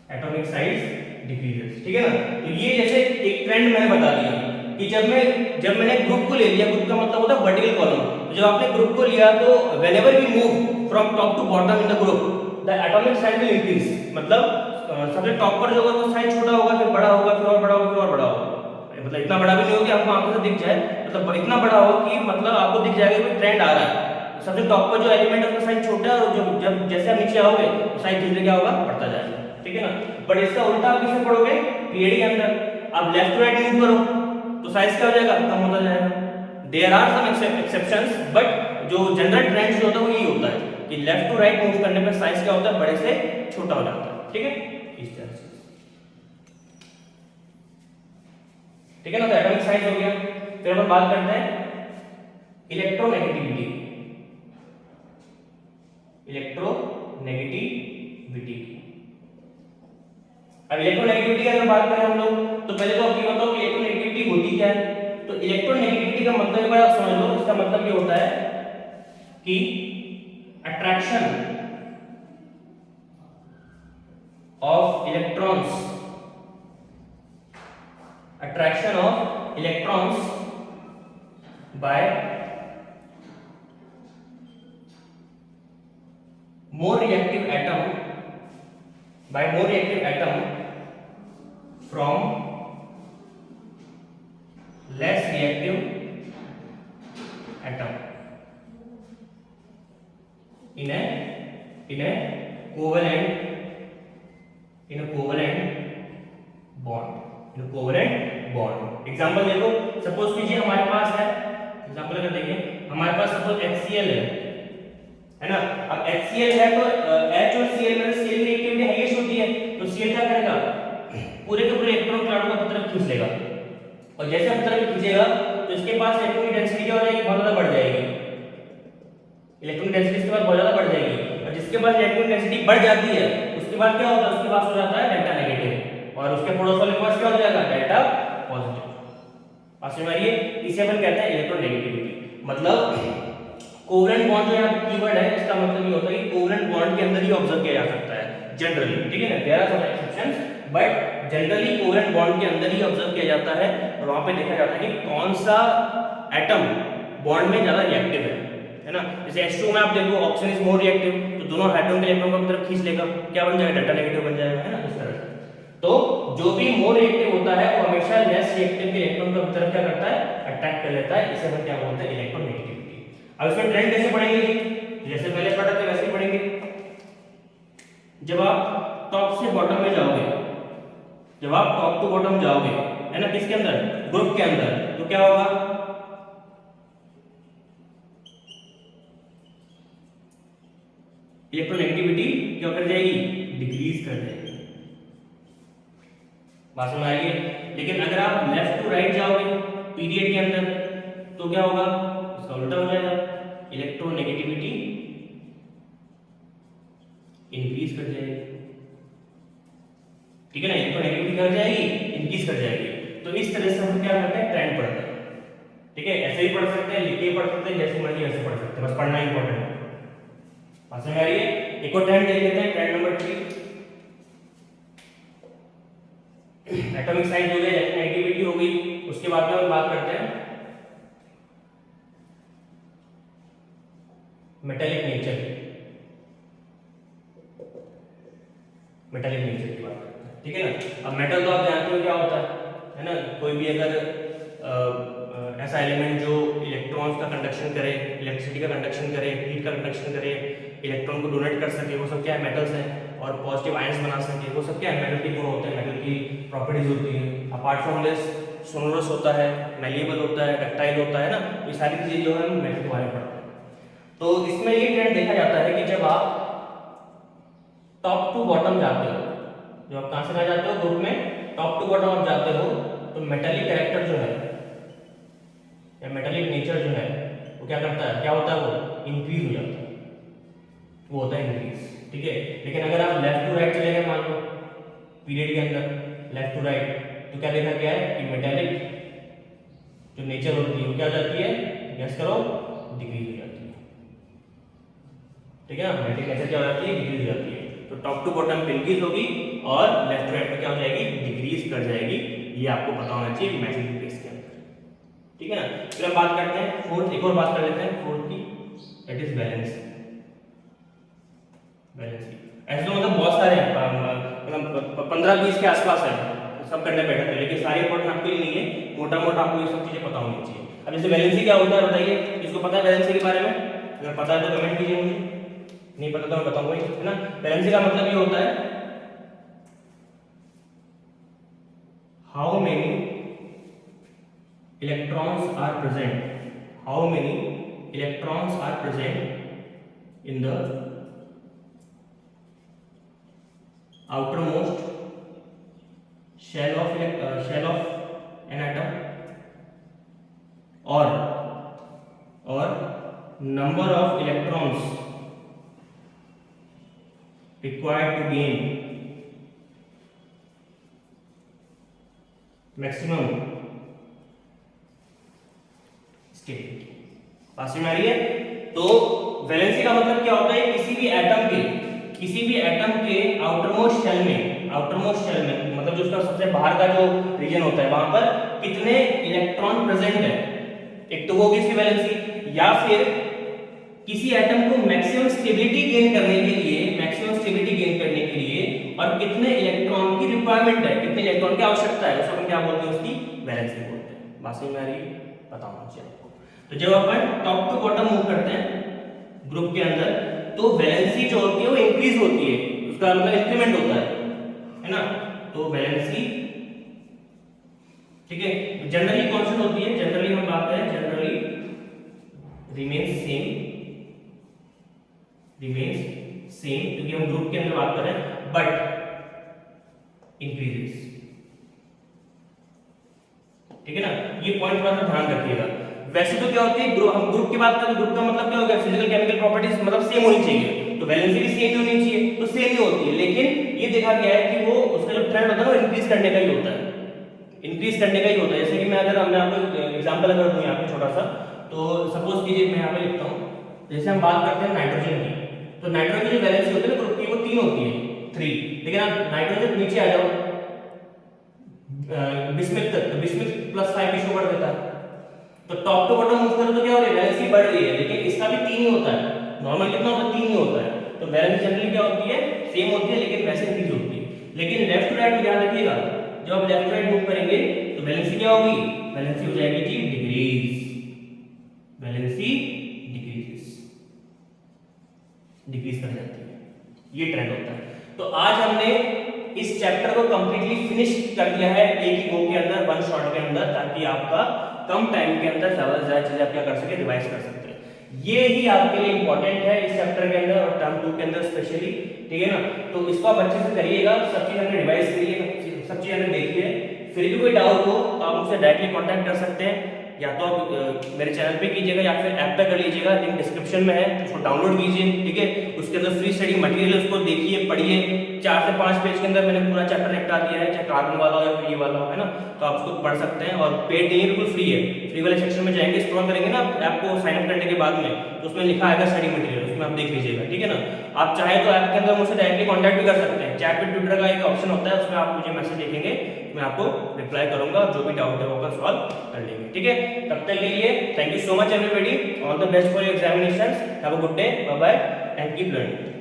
atomic size decreases। ठीक है ना। तो ये जैसे एक ट्रेंड मैंने बता दिया कि जब मैंने ग्रुप को ले लिया, ग्रुप का मतलब होता है वर्टिकल कॉलम। जब आपने ग्रुप को लिया तो whenever we move from top to bottom in the group, the atomic size will increase। मतलब सबसे टॉप पर जो होगा वो साइज छोटा होगा, फिर बड़ा होगा, फिर और बड़ा होगा, फिर और बड़ा होगा। मतलब इतना बड़ा भी नहीं होगा कि आपको आंखों से दिख जाए, मतलब इतना बड़ा हो कि मतलब आपको दिख जाएगा कि ट्रेंड आ रहा है। सबसे टॉप पर जो एलिमेंट है उसका साइज छोटा है, और जो जब जैसे आप नीचे आओगे तो साइज धीरे क्या होगा, बढ़ता जाएगा। ठीक है ना। बट इसका उल्टा आप किसमें पढ़ोगे, पीरियड के अंदर। आप लेफ्ट टू राइट मूव करो तो साइज क्या हो जाएगा, कम होता जाएगा। There are some exceptions, but जो जनरल ट्रेंड जो होता है वो यही होता है कि लेफ्ट टू राइट मूव करने पर साइज क्या होता है, बड़े से छोटा हो जाता है। ठीक है, इस तरह से। ठीक है ना। तो एटॉमिक साइज हो गया। फिर हम बात करते हैं इलेक्ट्रोनेगेटिविटी, इलेक्ट्रोनेगेटिविटी। अब इलेक्ट्रोनेगेटिविटी की अगर बात करें हम लोग, तो पहले तो आप ये बताओ कि इलेक्ट्रोनेगेटिविटी होती क्या है। तो इलेक्ट्रोनेगेटिविटी का मतलब एक बार आप समझ लो, इसका मतलब ये होता है कि attraction of electrons, attraction of electrons by more reactive atom from less reactive atom in a covalent bond. Example देखो, सपोज कीजिए हमारे पास है, एग्जांपल अगर देखें हमारे पास सपोज HCl है ना। अब HCl है तो H और Cl में Cl की रिएक्टिविटी हाईएस्ट होती है, तो Cl क्या करेगा, पूरे के पूरे इलेक्ट्रॉन क्लाउड को अपनी तरफ खींच लेगा, और जैसे अपनी तरफ खींचेगा तो इसके पास इलेक्ट्रॉन की डेंसिटी क्या हो जाएगी, बहुत ज्यादा बढ़ जाएगी। इलेक्ट्रॉन डेंसिटी इसके बाद बहुत ज्यादा बढ़ जाएगी, और जिसके पास इलेक्ट्रॉन डेंसिटी बढ़ जाती है उसके बाद क्या होता है, उसके पास हो जाता है डेल्टा नेगेटिव, और उसके पड़ोस वाले के पास क्या हो जाएगा, डेल्टा पॉजिटिव। पास में आइए, इसे अपन कहते हैं इलेक्ट्रॉन नेगेटिविटी। मतलब कोवेलेंट बॉन्ड जो यहाँ पे कीवर्ड है, इसका मतलब ये होता है कि कोवेलेंट बॉन्ड के अंदर ही ऑब्जर्व किया जा सकता है जनरली, ठीक है ना। There are some exceptions, but generally covalent bond के अंदर ही ऑब्जर्व किया जाता है, और वहां पे देखा जाता है कि कौन सा एटम बॉन्ड में ज्यादा रिएक्टिव है ना। जैसे H2 में आप देखो ऑक्सीजन इज मोर रिएक्टिव, तो दोनों हाइड्रोजन के इलेक्ट्रॉन को अपनी तरफ खींच लेगा, क्या बन जाएगा, डेल्टा नेगेटिव बन जाएगा, है ना, इस तरह से। तो जो भी मोर रिएक्टिव होता है वो हमेशा लेस रिएक्टिव के इलेक्ट्रॉन को अपनी तरफ क्या करता है, अट्रैक्ट कर लेता है, इसे हम क्या बोलते हैं, इलेक्ट्रॉन नेगेटिविटी। अब इसमें ट्रेंड कैसे पढ़ेंगे जी, जैसे पहले पढ़ा था वैसे ही पढ़ेंगे। जब आप टॉप से बॉटम में जाओगे, जब आप टॉप टू बॉटम जाओगे, है ना, किसके अंदर, ग्रुप के अंदर, तो क्या होगा, इलेक्ट्रोनेगेटिविटी क्या कर जाएगी, डिक्रीज कर जाएगी। बात समझ आ रही है। लेकिन अगर आप लेफ्ट टू राइट जाओगे पीरियड के अंदर, तो क्या होगा, इसका उल्टा हो जाएगा, इलेक्ट्रोनेगेटिविटी इंक्रीज कर जाएगी, ठीक है ना, इलेक्ट्रोनेगेटिविटी कर जाएगी, इंक्रीज कर जाएगी। तो इस तरह से हम क्या करते हैं, ट्रेंड पढ़ते हैं, ठीक है, ऐसे ही पढ़ सकते हैं, लिख के पढ़ सकते हैं, जैसे मर्जी वैसे पढ़ सकते हैं, बस पढ़ना इंपॉर्टेंट है। बात समझ आ रही है। एक और ट्रेंड देख लेते हैं, ट्रेंड नंबर 3। एटॉमिक साइज हो गया, इलेक्ट्रोनेगेटिविटी हो गई, उसके बाद में हम बात करते हैं मेटालिक नेचर, मेटालिक नेचर की बात करते हैं, ठीक है ना। अब मेटल तो आप जानते हो क्या होता है ना, कोई भी अगर ऐसा एलिमेंट जो इलेक्ट्रॉन्स का कंडक्शन करे, इलेक्ट्रिसिटी का कंडक्शन करे, हीट का कंडक्शन करे, इलेक्ट्रॉन को डोनेट कर सके, वो सब क्या है, मेटल्स हैं। और पॉजिटिव आयंस बना सके, वो सब क्या है, मेटल के गुण होते हैं, मेटल की प्रॉपर्टीज होती है। अपार्ट फ्रॉम दिस सोनोरस होता है, मैलिएबल होता है, डक्टाइल होता है ना, ये सारी चीजें जो है हम मेटल के बारे में पढ़ते हैं। तो इसमें ये ट्रेंड देखा जाता है कि जब आप टॉप टू बॉटम जाते हो, जब आप कहां से कहां जाते हो, ग्रुप में टॉप टू बॉटम आप जाते हो, तो मेटालिक कैरेक्टर जो है या मेटालिक नेचर जो है वो क्या करता है, क्या होता है, वो इंक्रीज हो जाता है, वो होता है इंक्रीज, ठीक है। लेकिन अगर आप लेफ्ट टू राइट चले गए, मान लो पीरियड के अंदर लेफ्ट टू राइट, तो क्या देखा गया है कि मेटालिक जो नेचर होती है वो क्या हो जाती है, गैस करो, डिक्रीज हो जाती है, ठीक है ना। मेटालिक नेचर क्या हो जाती है, डिक्रीज हो जाती है। तो टॉप टू बॉटम पे इंक्रीज होगी और लेफ्ट टू राइट में क्या हो जाएगी, डिक्रीज कर जाएगी। ये आपको पता होना चाहिए मेटालिक बेस के अंदर, ठीक है ना। फिर हम बात करते हैं फोर्थ, एक और बात कर लेते हैं फोर्थ की, दैट इज बैलेंस। ऐसे तो मतलब बहुत सारे हैं, मतलब 15-20 के आसपास है, सब करने बैठे थे, लेकिन सारे इंपॉर्टेंट आपके लिए नहीं है, मोटा मोटा आपको ये सब चीजें पता होनी चाहिए। अब जैसे वैलेंसी क्या होता है बताइए, किसको पता है वैलेंसी के बारे में, अगर पता है तो कमेंट कीजिए मुझे, नहीं पता तो मैं बताऊंगा ही, है ना। वैलेंसी का मतलब ये होता है how many electrons are present, how many electrons are present in the outermost shell of an atom, or number of electrons required to gain maximum stability। पास में आ रही है। तो वैलेंसी का मतलब क्या होता है, किसी भी एटम के आउटरमोस्ट शेल में मतलब जो उसका सबसे बाहर का जो रीजन होता है वहां पर कितने इलेक्ट्रॉन प्रेजेंट है, एक तो वो होगी इसकी वैलेंसी, या फिर किसी एटम को मैक्सिमम स्टेबिलिटी गेन करने के लिए और कितने इलेक्ट्रॉन की रिक्वायरमेंट है, कितने इलेक्ट्रॉन की आवश्यकता है, उसको हम क्या बोलते हैं, उसकी वैलेंसी बोलते हैं। बात समझ में आ रही है, बताऊंगा चाहिए आपको। तो जब अपन टॉप टू बॉटम मूव करते हैं ग्रुप के अंदर, तो वैलेंसी जो होती है वो इंक्रीज होती है, उसका मतलब इंक्रीमेंट होता है ना। तो वैलेंसी, ठीक है, जनरली कांस्टेंट होती है, जनरली हम बात करें जनरली सेम क्योंकि हम ग्रुप के अंदर बात कर रहे हैं, बट इंक्रीजेस। ठीक है ना, ये पॉइंट थोड़ा सा ध्यान रखिएगा। वैसे तो क्या होती है, हम ग्रुप की बात करें, ग्रुप का मतलब क्या हो गया, फिजिकल केमिकल प्रॉपर्टीज मतलब सेम होनी चाहिए, तो वैलेंसी भी सेम होनी चाहिए, तो सेम ही होती है। लेकिन ये देखा गया है कि वो उसका जो ट्रेंड होता है वो इंक्रीज करने का ही होता है, इंक्रीज करने का ही होता है। जैसे कि मैं आपको एग्जांपल अगर दूं यहाँ पे छोटा सा, तो सपोज कीजिए मैं यहाँ पे लिखता हूँ, जैसे हम बात करते हैं नाइट्रोजन की, तो नाइट्रोजन की जो वैलेंसी होती है ना ग्रुप की, वो 3 होती है, 3। लेकिन आप नाइट्रोजन नीचे आ जाओ बिस्मिथ तक, तो बिस्मिथ +5 भी शो कर देता है। तो टॉप टू बॉटम मूव करो तो क्या हो रहा है, वैलेंसी बढ़ रही है, लेकिन इसका भी 3 ही होता है। नॉर्मल कितना होता है, 3 ही होता है। तो वैलेंसी जनरली क्या होती है, सेम होती है, लेकिन वैसे इंक्रीज होती है। लेकिन लेफ्ट टू राइट में ध्यान रखिएगा, जब आप लेफ्ट टू राइट मूव करेंगे तो वैलेंसी क्या होगी, वैलेंसी हो जाएगी जी डिक्रीज, वैलेंसी डिक्रीज कर जाती है, ये ट्रेंड होता है। तो आज हमने इस चैप्टर को कंप्लीटली फिनिश कर दिया है एक ही गो के अंदर, वन शॉट के अंदर, ताकि आपका कम टाइम के अंदर ज्यादा से ज्यादा चीजें आप क्या कर सके, रिवाइज कर सकते हैं। ये ही आपके लिए इंपॉर्टेंट है इस चैप्टर के अंदर और टर्म 2 के अंदर स्पेशली। ठीक है ना, तो इसको आप अच्छे से करिएगा, सब चीज हमने रिवाइज करिए, सब चीज हमने देखिए। फिर भी कोई डाउट हो तो आप मुझसे डायरेक्टली कांटेक्ट कर सकते हैं, या तो आप मेरे चैनल पे कीजिएगा या फिर ऐप पे कर लीजिएगा, लिंक डिस्क्रिप्शन में है, उसको डाउनलोड कीजिए। ठीक है, उसके अंदर फ्री स्टडी मटेरियल है, उसको देखिए, पढ़िए। 4 से 5 पेज के अंदर मैंने पूरा चैप्टर निपटा दिया है, चाहे कार्बन वाला हो या फिर ये वाला हो, है ना। तो आप उसको पढ़ सकते हैं, और पेड नहीं है, बिल्कुल फ्री है। फ्री वाले सेक्शन में जाएंगे, स्क्रॉल करेंगे ना ऐप को साइन अप करने के बाद में, तो उसमें लिखा आएगा स्टडी मटेरियल, उसमें आप देख लीजिएगा। ठीक है ना, आप चाहे तो ऐप के अंदर मुझसे डायरेक्टली कॉन्टैक्ट भी कर सकते हैं, चैट पे ट्विटर का एक ऑप्शन होता है, उसमें आप मुझे मैसेज लिखेंगे, मैं आपको रिप्लाई करूंगा, जो भी डाउट है वो कर सॉल्व कर लेंगे। ठीक है, तब तक के लिए thank you so much everybody, all the best for your examinations, have a good day, bye bye and keep learning.